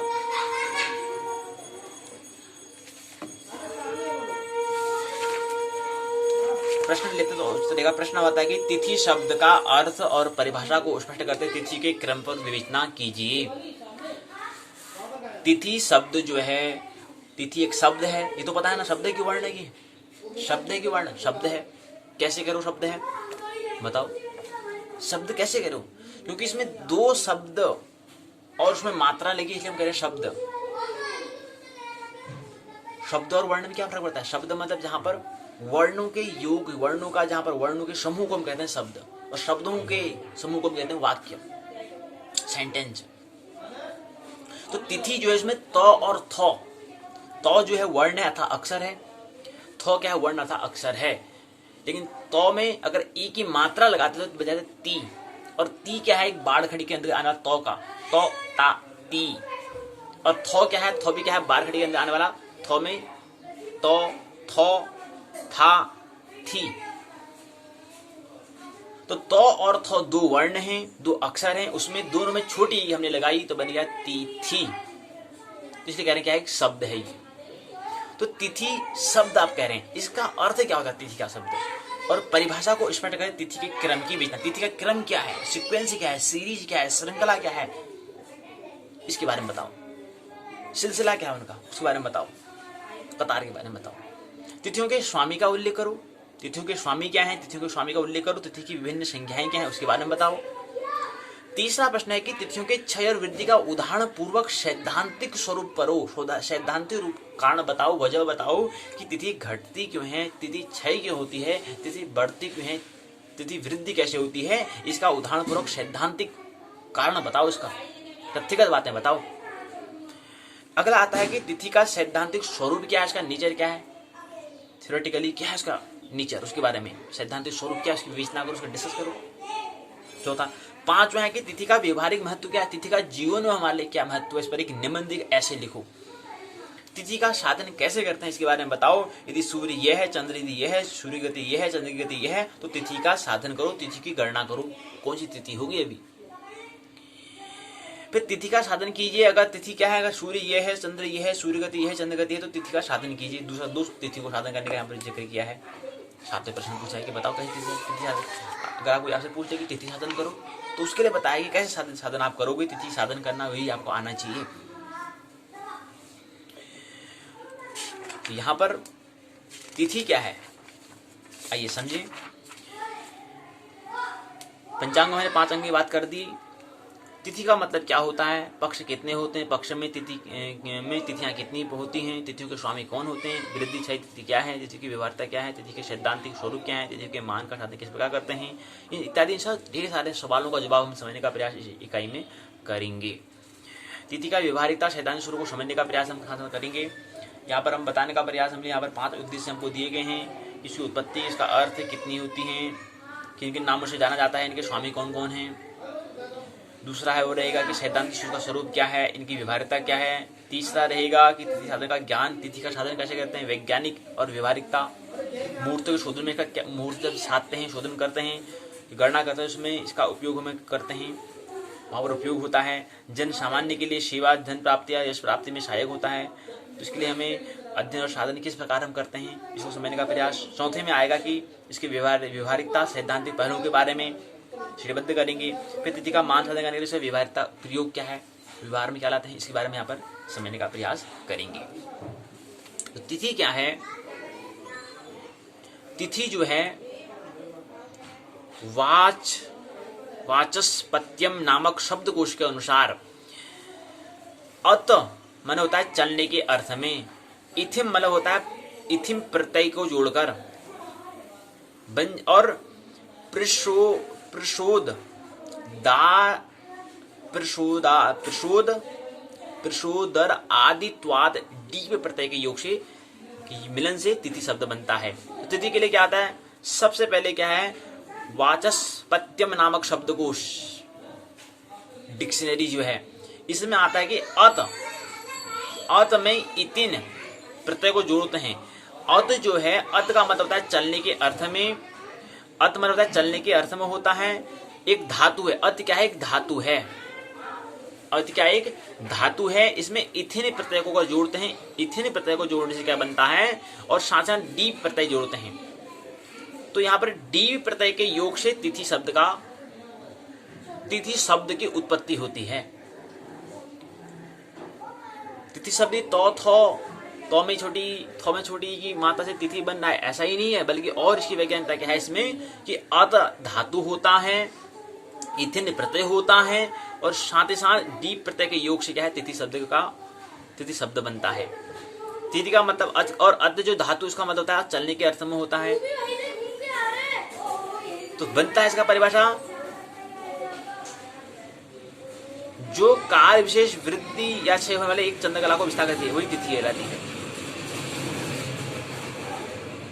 लेते तो उस तरह का प्रश्न होता है कि तिथि शब्द का अर्थ और परिभाषा को स्पष्ट करते तिथि के क्रम पर विवेचना कीजिए। तिथि शब्द जो है, तिथि एक शब्द है, ये तो पता है ना, शब्द है कि वर्ण है? कि शब्द है कि वर्ण? शब्द है। कैसे करो शब्द है, बताओ शब्द कैसे करो? क्योंकि इसमें 2 शब्द और उसमें मात्रा लगी, इसलिए हम कह रहे हैं शब्द। शब्द और वर्ण में क्या फर्क पड़ता है? शब्द मतलब जहां पर वर्णों के योग, वर्णों का जहां पर वर्णों के समूह को हम कहते हैं शब्द, और शब्दों के समूह को हम कहते हैं वाक्य, सेंटेंस। तो तिथि जो है इसमें त और थ, त जो है वर्ण है अथा अक्षर है, थ क्या है? वर्ण अथा अक्षर है। लेकिन त में अगर ई की मात्रा लगाते तो बजाते ती, और ती क्या है? एक बाढ़ खड़ी के अंदर आने वाला तो का, तो ता ती। और थ क्या है? थ भी क्या है? बाढ़ खड़ी के अंदर आने वाला, थ में तो थ था थी। तो और थ दो वर्ण हैं, दो अक्षर हैं, उसमें दोनों में छोटी ई हमने लगाई तो बन गया ती थी। इसलिए कह रहे हैं क्या है? एक शब्द है ये। तो तिथि शब्द आप कह रहे हैं, इसका अर्थ क्या होगा तिथि का शब्द? और परिभाषा को स्पष्ट करें तिथि के क्रम की बेचना। तिथि का क्रम क्या है? सीक्वेंस क्या है? सीरीज क्या है? श्रृंखला क्या है? इसके बारे में बताओ। सिलसिला क्या है उनका, उसके बारे में बताओ। कतार के बारे में बताओ। तिथियों के स्वामी का उल्लेख करो। तिथियों के स्वामी क्या है? तिथियों के स्वामी का उल्लेख करो। तिथि की विभिन्न संज्ञाएं क्या है उसके बारे में बताओ। तीसरा प्रश्न है कि तिथियों के क्षय और वृद्धि का उदाहरण पूर्वक सैद्धांतिक स्वरूप करो। सैद्धांतिक रूप कारण बताओ, वजह बताओ कि तिथि घटती क्यों है, तिथि क्षय क्यों होती है, तिथि बढ़ती क्यों है, तिथि वृद्धि कैसे होती है। इसका उदाहरण पूर्वक सैद्धांतिक कारण बताओ, इसका तथ्यगत बातें बताओ। अगला आता है कि तिथि का सैद्धांतिक स्वरूप क्या है, इसका नेचर क्या है, थ्योरेटिकली क्या है इसका नेचर, उसके बारे में सैद्धांतिक स्वरूप क्या है उसकी विवेचना करो, उसका डिस्कस करो। चौथा, पांचवा है कि तिथि का व्यवहारिक महत्व क्या है, तिथि का जीवन में हमारे लिए क्या महत्व है, इस पर एक निबंध ऐसे लिखो। तिथि का साधन कैसे करते हैं इसके बारे में बताओ। यदि सूर्य यह है, चंद्र यदि यह है, सूर्य गति यह है, चंद्र की गति यह है, तो तिथि का साधन करो, तिथि की गणना करो, कौन सी तिथि होगी अभी। फिर तिथि का साधन कीजिए। अगर तिथि क्या है, अगर सूर्य यह है, चंद्र यह है, सूर्य गति यह है, चंद्र गति है, तो तिथि का साधन कीजिए। दूसरा, दो तिथि को साधन करने का यहाँ पर जिक्र किया है। सातवें प्रश्न पूछा है कि बताओ कैसे तिथि साधन। अगर आपको आपसे पूछते कि तिथि साधन करो तो उसके लिए बताया कि कैसे साधन आप करोगे। तिथि साधन करना वही आपको आना चाहिए। तो यहाँ पर तिथि क्या है आइए समझे। पंचांग में 5 अंक की बात कर दी। तिथि का मतलब क्या होता है, पक्ष कितने होते हैं, पक्ष में तिथियां कितनी होती हैं, तिथियों के स्वामी कौन होते हैं, वृद्धि क्षय तिथि क्या है, तिथि की व्यवहारिकता क्या है, तिथि के सैद्धांतिक स्वरूप क्या है, तिथि के मान का साधन किस प्रकार करते हैं, इत्यादि ढेर सारे सवालों का जवाब हम समझने का प्रयास इस इकाई में करेंगे। तिथि का व्यवहारिकता सैद्धांतिक स्वरूप को समझने का प्रयास हम करेंगे। यहाँ पर हम बताने का प्रयास हमने यहाँ पर 5 उद्देश्य हमको दिए गए हैं। इसकी उत्पत्ति, इसका अर्थ कितनी होती है, किन किन नामों से जाना जाता है, इनके स्वामी कौन कौन हैं। दूसरा है वो रहेगा कि सैद्धांतिक का स्वरूप क्या है, इनकी व्यवहारिकता क्या है। तीसरा रहेगा कि तिथि साधन का ज्ञान, तिथि का साधन कैसे करते हैं, वैज्ञानिक और व्यवहारिकता। मुहूर्त के शोधन में इसका मुहूर्त जब साधते हैं, शोधन करते हैं, गणना करते हैं, उसमें इसका उपयोग हमें करते हैं, वहाँ पर उपयोग होता है। जन सामान्य के लिए सेवा, धन प्राप्ति या यश प्राप्ति में सहायक होता है, तो इसके लिए हमें अध्ययन और साधन किस प्रकार हम करते हैं इसको समझने का प्रयास। चौथे में आएगा कि इसकी व्यवहारिकता, सैद्धांतिक पहलुओं के बारे में श्रेणीबद्ध करेंगे। फिर तिथि का मान साधन करने के लिए व्यवहारिकता प्रयोग क्या है, व्यवहार में क्या लाते हैं, इसके बारे में यहाँ पर समझने का प्रयास करेंगे। तो तिथि क्या है, तिथि जो है वाचस्पत्यम नामक शब्दकोश के अनुसार अत मन होता है चलने के अर्थ में, इथिम मतलब होता है इथिम प्रत्यय को जोड़कर, और प्रशोदर आदित्वाद डी पे प्रत्यय के योग से मिलन से तिथि शब्द बनता है। तो तिथि के लिए क्या आता है, सबसे पहले क्या है, वाचस्पत्यम नामक शब्दकोश डिक्शनरी जो है, इसमें आता है कि अत में इतिन प्रत्यय को जोड़ते हैं। अत जो है, अत का मतलब होता है चलने के अर्थ में, अत मतलब होता है चलने के अर्थ में होता है, एक धातु है। अत क्या है, एक धातु है। अत क्या है, एक धातु है। इसमें इथिन प्रत्यय को जोड़ते हैं, इथिन प्रत्यय को जोड़ने से क्या बनता है, और साथ साथ डी प्रत्यय जोड़ते हैं। तो यहाँ पर डी प्रत्यय के योग से तिथि शब्द की उत्पत्ति होती है। तिथि शब्द तो में छोटी की मात्रा से तिथि बन रहा है, ऐसा ही नहीं है, बल्कि और इसकी वैज्ञानिकता क्या है इसमें कि अत धातु होता है, इथिन प्रत्यय होता है, और साथ ही साथ डी प्रत्यय के योग से क्या है तिथि शब्द बनता है। तिथि का मतलब अच और अद्य जो धातु उसका मतलब होता है चलने के अर्थ में होता है। तो बनता है इसका परिभाषा, जो कार्य विशेष वृद्धि या क्षय होने वाले एक चंद्रकला को विस्तार करती है वही तिथि कहलाती है।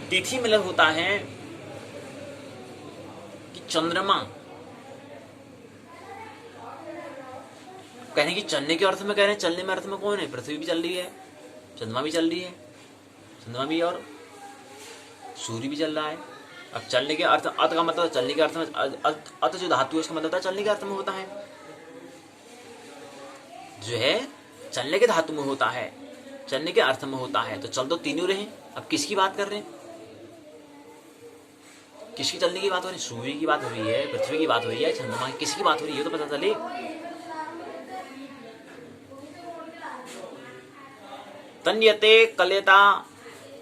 तिथि मतलब होता है कि चंद्रमा, कहने की चलने के अर्थ में कह रहे हैं, चलने में अर्थ में कौन है? पृथ्वी भी चल रही है, चंद्रमा भी चल रही है, चंद्रमा भी और सूर्य भी चल रहा है। अब चलने के अर्थ, अर्थ का मतलब चलने के अर्थ में, अर्थ जो धातु है उसका मतलब होता है चलने के अर्थ में होता है, जो है चलने के धातु में होता है, चलने के अर्थ में होता है। तो चल तो तीनों रहे। अब किसकी बात कर रहे हैं? किसकी चलने की बात हो रही है? सूर्य की बात हो रही है, पृथ्वी की बात हो रही है, चंद्रमा की, किसकी बात हो रही है तो पता चले। तन्यते कल्यता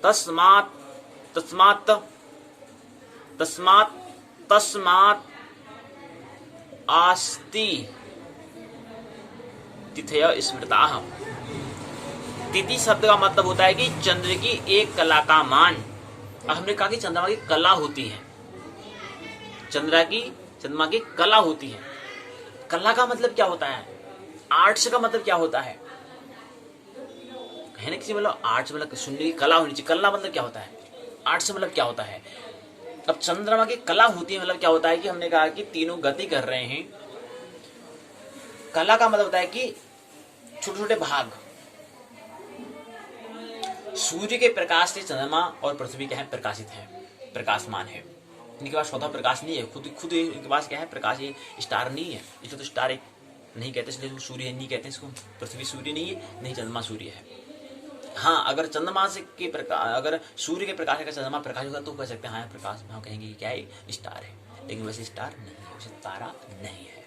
तस्मात् तस्मात् तस्मात् तस्मात् आस्ति तिथय स्मृताः। तिथि शब्द का मतलब होता है कि चंद्र की एक कला का मान। अब हमने कहा कि चंद्रमा की कला होती है, चंद्रमा की कला होती है। कला का मतलब क्या होता है? आर्ट्स का मतलब क्या होता है? कहने किसी मतलब आर्ट्स मतलब सुनने की कला होनी चाहिए। कला मतलब क्या होता है? आर्ट्स मतलब क्या होता है? अब चंद्रमा की कला होती है मतलब क्या होता है कि हमने कहा कि तीनों गति कर रहे हैं। कला का मतलब होता है कि छोटे छोटे भाग। सूर्य के प्रकाश से चंद्रमा और पृथ्वी क्या है? प्रकाशित है, प्रकाशमान है। इनके पास स्वतः प्रकाश नहीं है, खुद इनके पास क्या है? प्रकाश। ये स्टार नहीं है, इसलिए तो स्टार एक नहीं कहते, इसलिए सूर्य नहीं कहते इसको। पृथ्वी सूर्य नहीं है, नहीं चंद्रमा सूर्य है। हाँ, अगर चंद्रमा से के प्रकाश, अगर सूर्य के प्रकाश का चंद्रमा प्रकाश होगा तो कह सकते हैं हाँ प्रकाश, हम कहेंगे कि क्या है? स्टार है। लेकिन वैसे स्टार नहीं है, वैसे तारा नहीं है,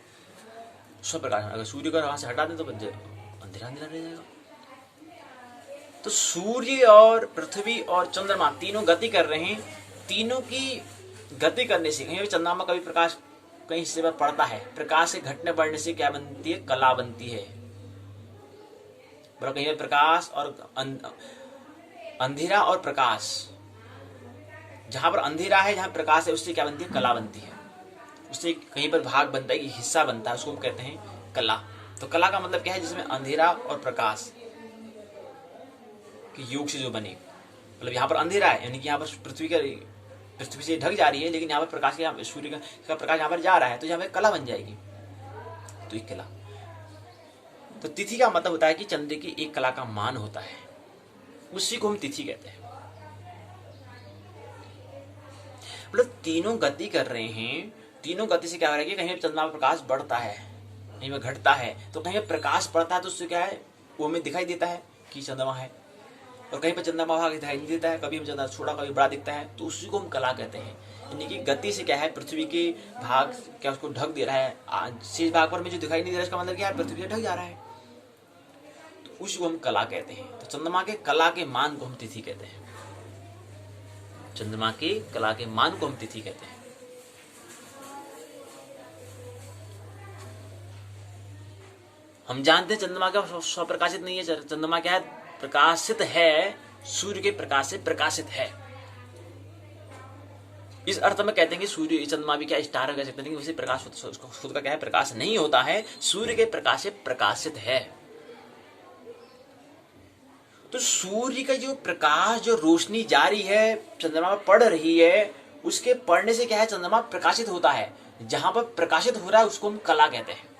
स्वप्रकाश। अगर सूर्य को वहां से हटा दें तो अंधेरा अंधेरा रह जाएगा। तो सूर्य और पृथ्वी और चंद्रमा तीनों गति कर रहे हैं। तीनों की गति करने से कहीं चंद्रमा कभी प्रकाश कहीं हिस्से पर पड़ता है, प्रकाश के घटने बढ़ने से क्या बनती है? कला बनती है। कहीं पर प्रकाश और अंधेरा और प्रकाश, जहां पर अंधेरा है जहां प्रकाश है उससे क्या बनती है? कला बनती है। उससे कहीं पर भाग बनता है, हिस्सा बनता है, उसको हम कहते हैं कला। तो कला का मतलब क्या है? जिसमें अंधेरा और प्रकाश के योग से जो बने। मतलब यहाँ पर अंधेरा है यानी कि यहाँ पर पृथ्वी से ढक जा रही है, लेकिन यहाँ पर प्रकाश के, सूर्य का प्रकाश यहाँ पर जा रहा है, तो यहाँ पर कला बन जाएगी। तो एक कला। तो तिथि का मतलब होता है कि चंद्र की एक कला का मान होता है, उसी को हम तिथि कहते हैं। मतलब तीनों गति कर रहे हैं, तीनों गति से क्या हो रहा है कि कहीं पर चंद्रमा प्रकाश बढ़ता है, कहीं पर घटता है। तो कहीं पर प्रकाश पड़ता है तो उससे क्या है? वो हमें दिखाई देता है कि चंद्रमा है, और कहीं पर चंद्रमा भाग दिखाई नहीं देता है, कभी चंद्रमा छोटा कभी बड़ा दिखता है, तो उसी को हम कला कहते हैं। यानी कि गति से क्या है? पृथ्वी के भाग क्या उसको ढक दे रहा है, शेष भाग पर में जो दिखाई नहीं दे रहा है इसका मतलब क्या है? पृथ्वी से ढक जा रहा है, तो उसी को हम कला कहते हैं। तो चंद्रमा के कला के मान को हम तिथि कहते हैं। चंद्रमा की कला के मान को हम तिथि कहते हैं। हम जानते हैं चंद्रमा का स्वप्रकाशित नहीं है, चंद्रमा क्या है? प्रकाशित है, सूर्य के प्रकाश से प्रकाशित है। इस अर्थ में कहते हैं कि सूर्य चंद्रमा भी क्या स्टार कह सकते हैं, लेकिन वैसे प्रकाश खुद का क्या है? प्रकाश नहीं होता है, सूर्य के प्रकाश से प्रकाशित है। तो सूर्य का जो प्रकाश, जो रोशनी जा रही है, चंद्रमा पर पड़ रही है, उसके पड़ने से क्या है? चंद्रमा प्रकाशित होता है। जहां पर प्रकाशित हो रहा है उसको हम कला कहते हैं।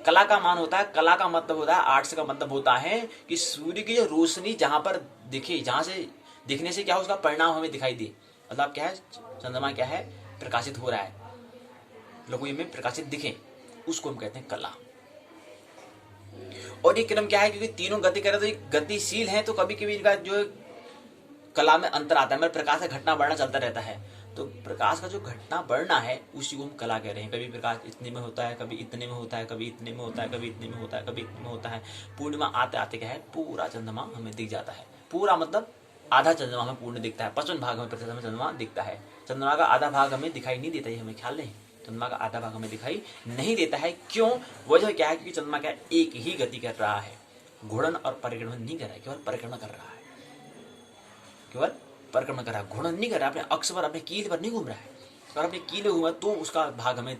कला का मान होता है, कला का मतलब होता है, आर्ट्स का मतलब होता है कि सूर्य की जो रोशनी जहां पर दिखे, जहां से दिखने से क्या हो? उसका परिणाम हमें दिखाई दे। मतलब क्या है? चंद्रमा क्या है? प्रकाशित हो रहा है, लोगों में प्रकाशित दिखे, उसको हम कहते हैं कला। और ये क्रम क्या है? क्योंकि तीनों गति करे तो ये गतिशील है, तो कभी कभी इनका जो कला में अंतर आता है। मतलब प्रकाश का घटना बढ़ना चलता रहता है, तो प्रकाश का जो घटना बढ़ना है उसी को हम कला कह रहे हैं। कभी प्रकाश इतने में होता है, कभी इतने में होता है, कभी इतने में होता है, कभी इतने में होता है, कभी इतने में होता है। पूर्णिमा आते आते क्या है? पूरा चंद्रमा हमें दिख जाता है। पूरा मतलब आधा चंद्रमा हमें पूर्ण दिखता है, 55 भाग में प्रतिशत हमें चंद्रमा दिखता है। चंद्रमा का आधा भाग हमें दिखाई नहीं देता, ये हमें ख्याल नहीं। चंद्रमा का आधा भाग हमें दिखाई नहीं देता है। क्यों? वजह क्या है? क्योंकि चंद्रमा क्या एक ही गति कर रहा है, घूर्णन और परिक्रमण नहीं कर रहा है, केवल परिक्रमण कर रहा है, केवल परिक्रमण कर रहा है, घूर्णन नहीं कर रहा है, अपने अक्ष पर, अपने कील पर नहीं घूम रहा है। अगर अपने कील घूमा तो उसका भाग हमें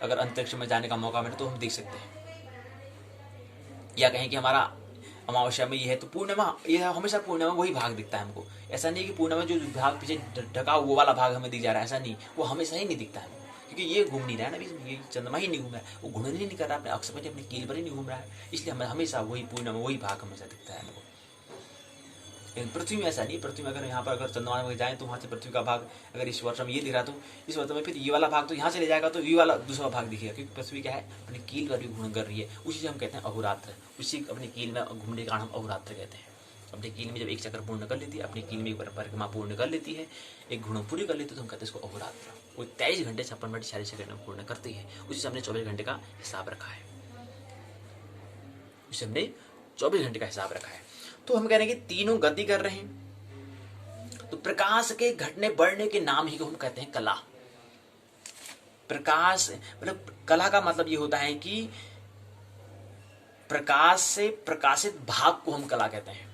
अगर अंतरिक्ष में जाने का मौका मिले तो हम देख सकते हैं। या कहें कि हमारा अमावस्या में ये है तो पूर्णिमा, ये हमेशा पूर्णिमा वही भाग दिखता है हमको। ऐसा नहीं कि पूर्णिमा जो भाग पीछे ढका वो वाला भाग हमें दिख जा रहा है, ऐसा नहीं, वो हमेशा ही नहीं दिखता है, क्योंकि ये घूम नहीं रहा है ना बीच में, ये चंद्रमा ही नहीं घूम रहा है, वो घूमने नहीं कर रहा है, अपने अक्ष पर अपने कील पर ही नहीं घूम रहा है, इसलिए हमें हमेशा वही पूर्णिमा वही भाग हमेशा दिखता है हमको। लेकिन पृथ्वी में ऐसा नहीं, पृथ्वी में अगर यहाँ पर अगर चंद्रमा में जाए तो वहाँ से पृथ्वी का भाग अगर इस वर्ष में ये दिख रहा तो इस वर्ष में फिर ये वाला भाग तो यहाँ चले जाएगा तो ये वाला दूसरा भाग दिखेगा, क्योंकि पृथ्वी क्या है अपनी कील पर भी घूर्णन कर रही है, उसी से हम कहते हैं अहोरात्र। उसी अपनी कील में घूमने के कारण हम अहोरात्र कहते हैं। अपनी कील में जब एक चक्कर पूर्ण कर लेती है, अपनी कील में एक परिक्रमा पूर्ण कर लेती है, एक घूर्णन पूरी कर लेती है तो हम कहते हैं इसको अहोरात्र। वो 23 घंटे 56 मिनट 46 सेकंड में पूर्ण करती है, उसी से हमने 24 घंटे का हिसाब रखा है, उसे हमने 24 घंटे का हिसाब रखा है। तो हम कह रहे हैं कि तीनों गति कर रहे हैं, तो प्रकाश के घटने बढ़ने के नाम ही को हम कहते हैं कला। प्रकाश मतलब कला का मतलब ये होता है कि प्रकाश से प्रकाशित भाग को हम कला कहते हैं।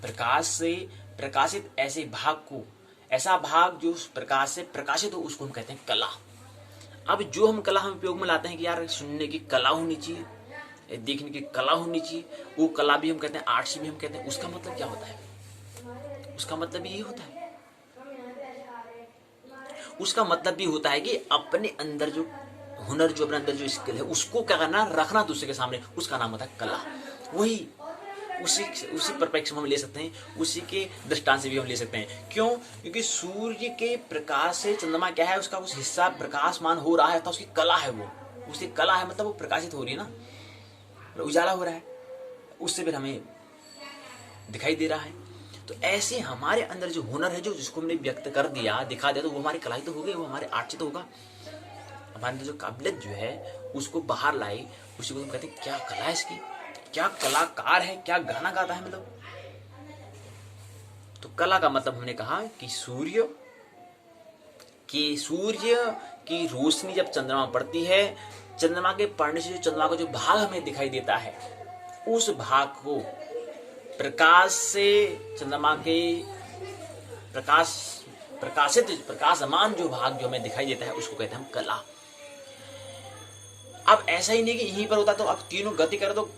प्रकाश से प्रकाशित ऐसे भाग को, ऐसा भाग जो प्रकाश से प्रकाशित हो उसको हम कहते हैं कला। अब जो हम कला हम उपयोग में लाते हैं कि यार सुनने की कला होनी चाहिए, देखने की कला होनी चाहिए, वो कला भी हम कहते हैं, आर्ट्स भी हम कहते हैं, उसका मतलब क्या होता है? उसका मतलब भी ये होता है, उसका मतलब भी होता है कि अपने अंदर जो हुनर, जो अपने अंदर जो स्किल है उसको क्या करना, रखना दूसरे के सामने, उसका नाम होता है कला। वही उसी परिप्रेक्ष्य में हम ले सकते हैं, उसी के दृष्टांत से भी हम ले सकते हैं। क्यों? क्योंकि सूर्य के प्रकाश से चंद्रमा क्या है, उसका कुछ हिस्सा प्रकाशमान हो रहा है तो उसकी कला है, वो उसकी कला है, मतलब वो प्रकाशित हो रही है ना, उजाला हो रहा है, उससे फिर हमें दिखाई दे रहा है। तो ऐसे हमारे अंदर जो हुनर है, जो जिसको हमने व्यक्त कर दिया, दिखा दिया, तो वो हमारी कला तो हो गई, वो हमारे आर्ट से तो होगा। हमारे अंदर जो काबिलियत जो है उसको बाहर लाई, उसी को हम कहते हैं क्या कला है इसकी, क्या कलाकार है, क्या गाना गाता है, मतलब। तो कला का मतलब हमने कहा कि सूर्य की रोशनी जब चंद्रमा पड़ती है, चंद्रमा के पड़ने से जो चंद्रमा का जो भाग हमें दिखाई देता है, उस भाग को प्रकाश से चंद्रमा के प्रकाशमान जो भाग जो हमें दिखाई देता है उसको कहते हैं हम कला। अब ऐसा ही नहीं कि यहीं पर होता तो अब तीनों गति करे तो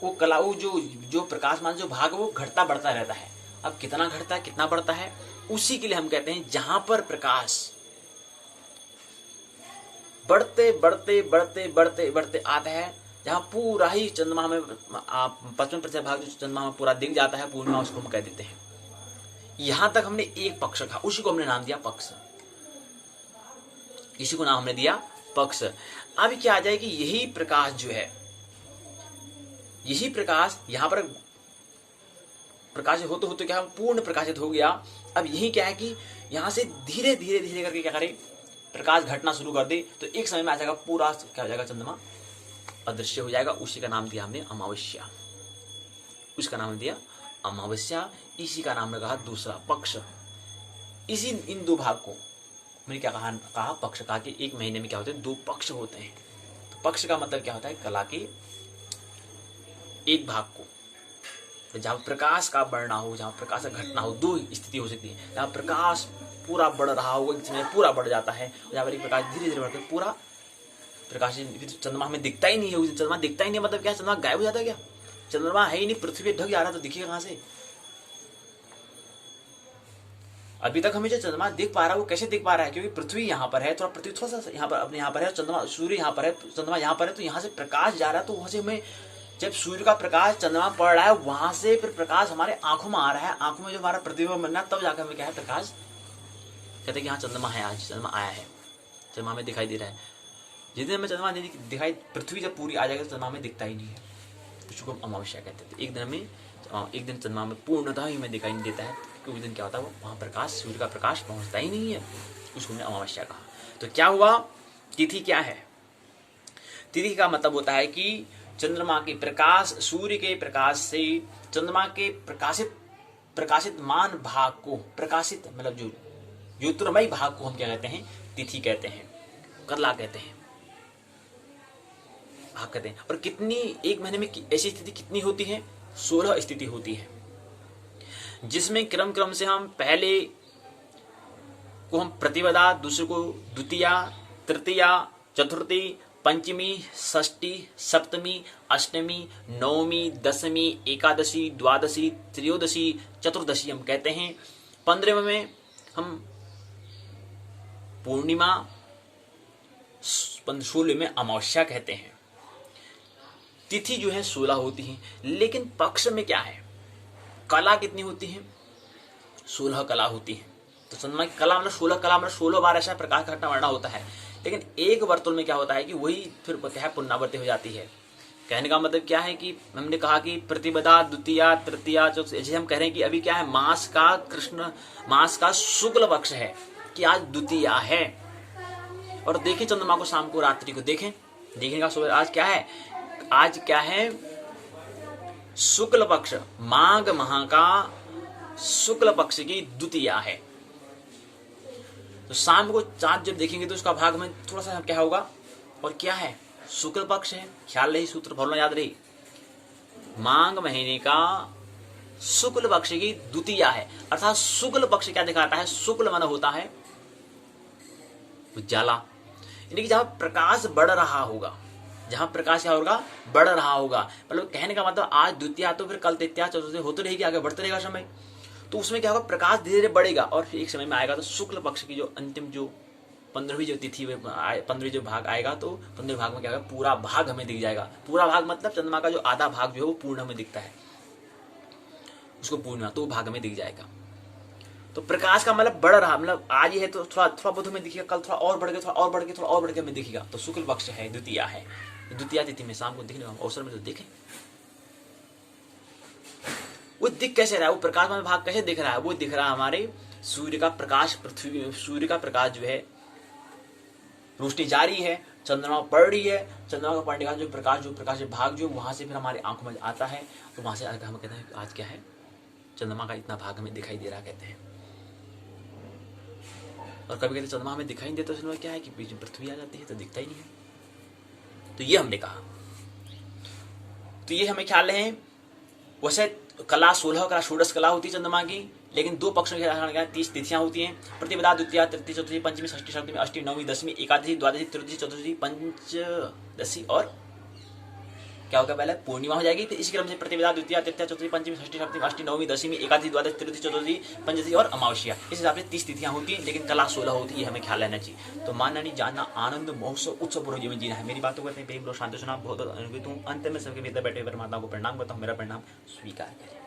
वो कला, वो जो प्रकाशमान जो भाग वो घटता बढ़ता रहता है। अब कितना घटता है कितना बढ़ता है, उसी के लिए हम कहते हैं जहां पर प्रकाश बढ़ते बढ़ते बढ़ते बढ़ते बढ़ते आता है, जहां पूरा ही चंद्रमा में 55% भाग जो चंद्रमा में पूरा दिख जाता है, पूर्णिमा उसको हम कह देते हैं। यहां तक हमने एक पक्ष कहा, उसी को हमने नाम दिया पक्ष, इसी को नाम हमने दिया पक्ष। अब क्या आ जाए कि यही प्रकाश जो है, यही प्रकाश यहां पर प्रकाशित होते होते क्या पूर्ण प्रकाशित हो गया। अब यही क्या है कि यहां से धीरे धीरे धीरे करके क्या करे, प्रकाश घटना शुरू कर दे, तो एक समय में आ जाएगा पूरा क्या हो जाएगा, चंद्रमा अदृश्य हो जाएगा। उसी का नाम दिया हमने अमावस्या, उसका नाम दिया अमावस्या। इसी का नाम लगा दूसरा पक्ष। इसी इन दो भाग को मैंने क्या कहा पक्ष कहा कि एक महीने में क्या होते हैं, दो पक्ष होते हैं। तो पक्ष का मतलब क्या होता है, कला के एक भाग को, तो जहां प्रकाश का बढ़ना हो, जहां प्रकाश का घटना हो, दो स्थिति हो सकती है। जहां प्रकाश पूरा बढ़ रहा हो, एक समय पूरा बढ़ जाता है, जहां पर प्रकाश धीरे धीरे बढ़कर पूरा प्रकाश, चंद्रमा हमें दिखता ही नहीं है। चंद्रमा दिखता ही नहीं मतलब क्या, चंद्रमा गायब हो जाता है क्या? चंद्रमा है ही नहीं, पृथ्वी पे ढक जा रहा तो दिखेगा कहां से? अभी तक हमें जो चंद्रमा दिख पा रहा है वो कैसे दिख पा रहा है, क्योंकि पृथ्वी यहाँ पर है, पृथ्वी थोड़ा सा यहाँ पर अपने यहाँ पर है, चंद्रमा सूर्य यहाँ पर है, चंद्रमा यहाँ पर है, तो यहाँ से प्रकाश जा रहा है, तो वहां से हमें जब सूर्य का प्रकाश चंद्रमा पड़ रहा है, वहां से फिर प्रकाश हमारे आंखों में आ रहा है, आंखों में जो हमारा प्रतिबिंब बनना है, तब जाकर हमें क्या है, प्रकाश कहते हैं कि हाँ चंद्रमा है, आज चंद्रमा आया है, चंद्रमा हमें दिखाई दे रहा है। जिस दिन हमें चंद्रमा दिखाई, पृथ्वी जब पूरी आ जाएगी तो चंद्रमा हमें दिखता ही नहीं है, उसको हम अमावस्या कहते थे। एक दिन चंद्रमा में पूर्णतः ही हमें दिखाई नहीं देता है, क्योंकि उस दिन क्या होता है, वो वहाँ प्रकाश, सूर्य का प्रकाश पहुँचता ही नहीं है, उसको हमने अमावस्या कहा। तो क्या हुआ, तिथि क्या है? तिथि का मतलब होता है कि चंद्रमा के प्रकाश, सूर्य के प्रकाश से चंद्रमा के प्रकाशित मान भाग को, प्रकाशित मतलब जो ज्योतिर्मय भाग को हम क्या कहते हैं, तिथि कहते हैं, कला कहते हैं। भाग करते हैं। और कितनी, एक महीने में ऐसी स्थिति कितनी होती है? 16 स्थिति होती है, जिसमें क्रम क्रम से हम पहले को हम प्रतिपदा, दूसरे को द्वितीया, तृतीया, चतुर्थी, पंचमी, षष्ठी, सप्तमी, अष्टमी, नवमी, दशमी, एकादशी, द्वादशी, त्रयोदशी, चतुर्दशी हम कहते हैं। 15 में हम पूर्णिमा, 16 में अमावस्या कहते हैं। तिथि जो है 16 होती है, लेकिन पक्ष में क्या है? कला कितनी होती है? 16 कला होती है। तो चंद्रमा की कला मतलब 16 कला मतलब 16 बार ऐसा प्रकाश घटना वर्णा होता है। लेकिन एक वर्तुल में क्या होता है कि वही फिर क्या है, पुनरावृत्ति हो जाती है। कहने का मतलब क्या है कि हमने कहा कि प्रतिपदा, द्वितीया, तृतीया, चौथी, जैसे हम कह रहे हैं कि अभी क्या है, मास का शुक्ल पक्ष है कि आज द्वितीया है। और देखें चंद्रमा को, शाम को, रात्रि को देखें, देखने का सुबह आज क्या है, आज क्या है, शुक्ल पक्ष, माघ माह का शुक्ल पक्ष की द्वितीया है। तो शाम को चांद जब देखेंगे तो उसका भाग में थोड़ा सा क्या होगा, और क्या है, शुक्ल पक्ष है। ख्याल रही, सूत्र फॉर्मूला याद रही, माघ महीने का शुक्ल पक्ष की द्वितीया है। अर्थात शुक्ल पक्ष क्या दिखाता है? शुक्ल मन होता है उजाला, यानी कि जहां प्रकाश बढ़ रहा होगा, जहां प्रकाश क्या होगा, बढ़ रहा होगा। मतलब कहने का मतलब आज द्वितीया तो फिर कल तृतीया, चतुर्थी होती रहेगी, आगे बढ़ते रहेगा समय। तो उसमें क्या होगा, प्रकाश धीरे धीरे बढ़ेगा और फिर एक समय में आएगा तो शुक्ल पक्ष की जो अंतिम जो 15वीं जो तिथि, 15वीं जो भाग आएगा, तो 15वें भाग में क्या होगा, पूरा भाग हमें दिख जाएगा। पूरा भाग मतलब चंद्रमा का जो आधा भाग जो है वो पूर्ण हमें दिखता है, उसको पूर्णिमा, तो भाग में दिख जाएगा। तो प्रकाश का मतलब बढ़ रहा, मतलब आज ये है तो थोड़ा थोड़ा बहुत हमें दिखेगा, कल थोड़ा और बढ़ के, थोड़ा और बढ़ के, थोड़ा और बढ़ के हमें दिखेगा। तो शुक्ल पक्ष है, द्वितीया है। द्वितीया तिथि में शाम को दिखने का अवसर में तो देखें वो दिख कैसे रहा है, वो प्रकाश में भाग कैसे दिख रहा है? वो दिख रहा है हमारे सूर्य का प्रकाश, पृथ्वी, सूर्य का प्रकाश जो है, रोशनी जारी है, चंद्रमा पड़ रही है, चंद्रमा का पड़ने का जो प्रकाश भाग जो वहां से फिर हमारी आंखों में आता है, तो वहां से हम कहते हैं आज क्या है, चंद्रमा का इतना भाग हमें दिखाई दे रहा कहते हैं। और कभी कभी चंद्रमा हमें दिखाई नहीं देता, तो क्या है कि बीच में पृथ्वी आ जाती है तो दिखता ही नहीं है। तो ये हमने कहा, तो ये हमें ख्याल है। वैसे कला 16 कला, षोडश कला होती है चंद्रमा की, लेकिन दो पक्षों की 30 तिथियां होती हैं, प्रतिपदा, द्वितीया, तृतीया, चतुर्थी, पंचमी, षष्ठी, सप्तमी, अष्टमी, नवमी, दशमी, एकादशी, द्वादशी, त्रयोदशी, चतुर्दशी, पंचदशी और क्या होगा, पहले पूर्णिमा हो जाएगी। फिर इसी क्रम से प्रतिपदा, द्वितीया, तृतीया, चतुर्थी, पंचमी, षष्ठी, सप्तमी, अष्टमी, नवमी, दशमी, एकादशी, द्वादशी, त्रयोदशी, चतुर्दशी, पंचदशी और अमावस्या। इस हिसाब से 30 तिथियां होती हैं, लेकिन कला 16 होती है, ये हमें ख्याल रहना चाहिए। तो मानना नहीं, जानना, आनंद, महोत्सव, उत्सव पूर्वक जीवन जीना है। मेरी बातों करते हैं प्रेम, शांति सुना, बहुत बहुत अनुभूत हूँ। अंत में सबके भीतर बैठे परमात्मा को प्रणाम करता हूँ, मेरा प्रणाम स्वीकार करें।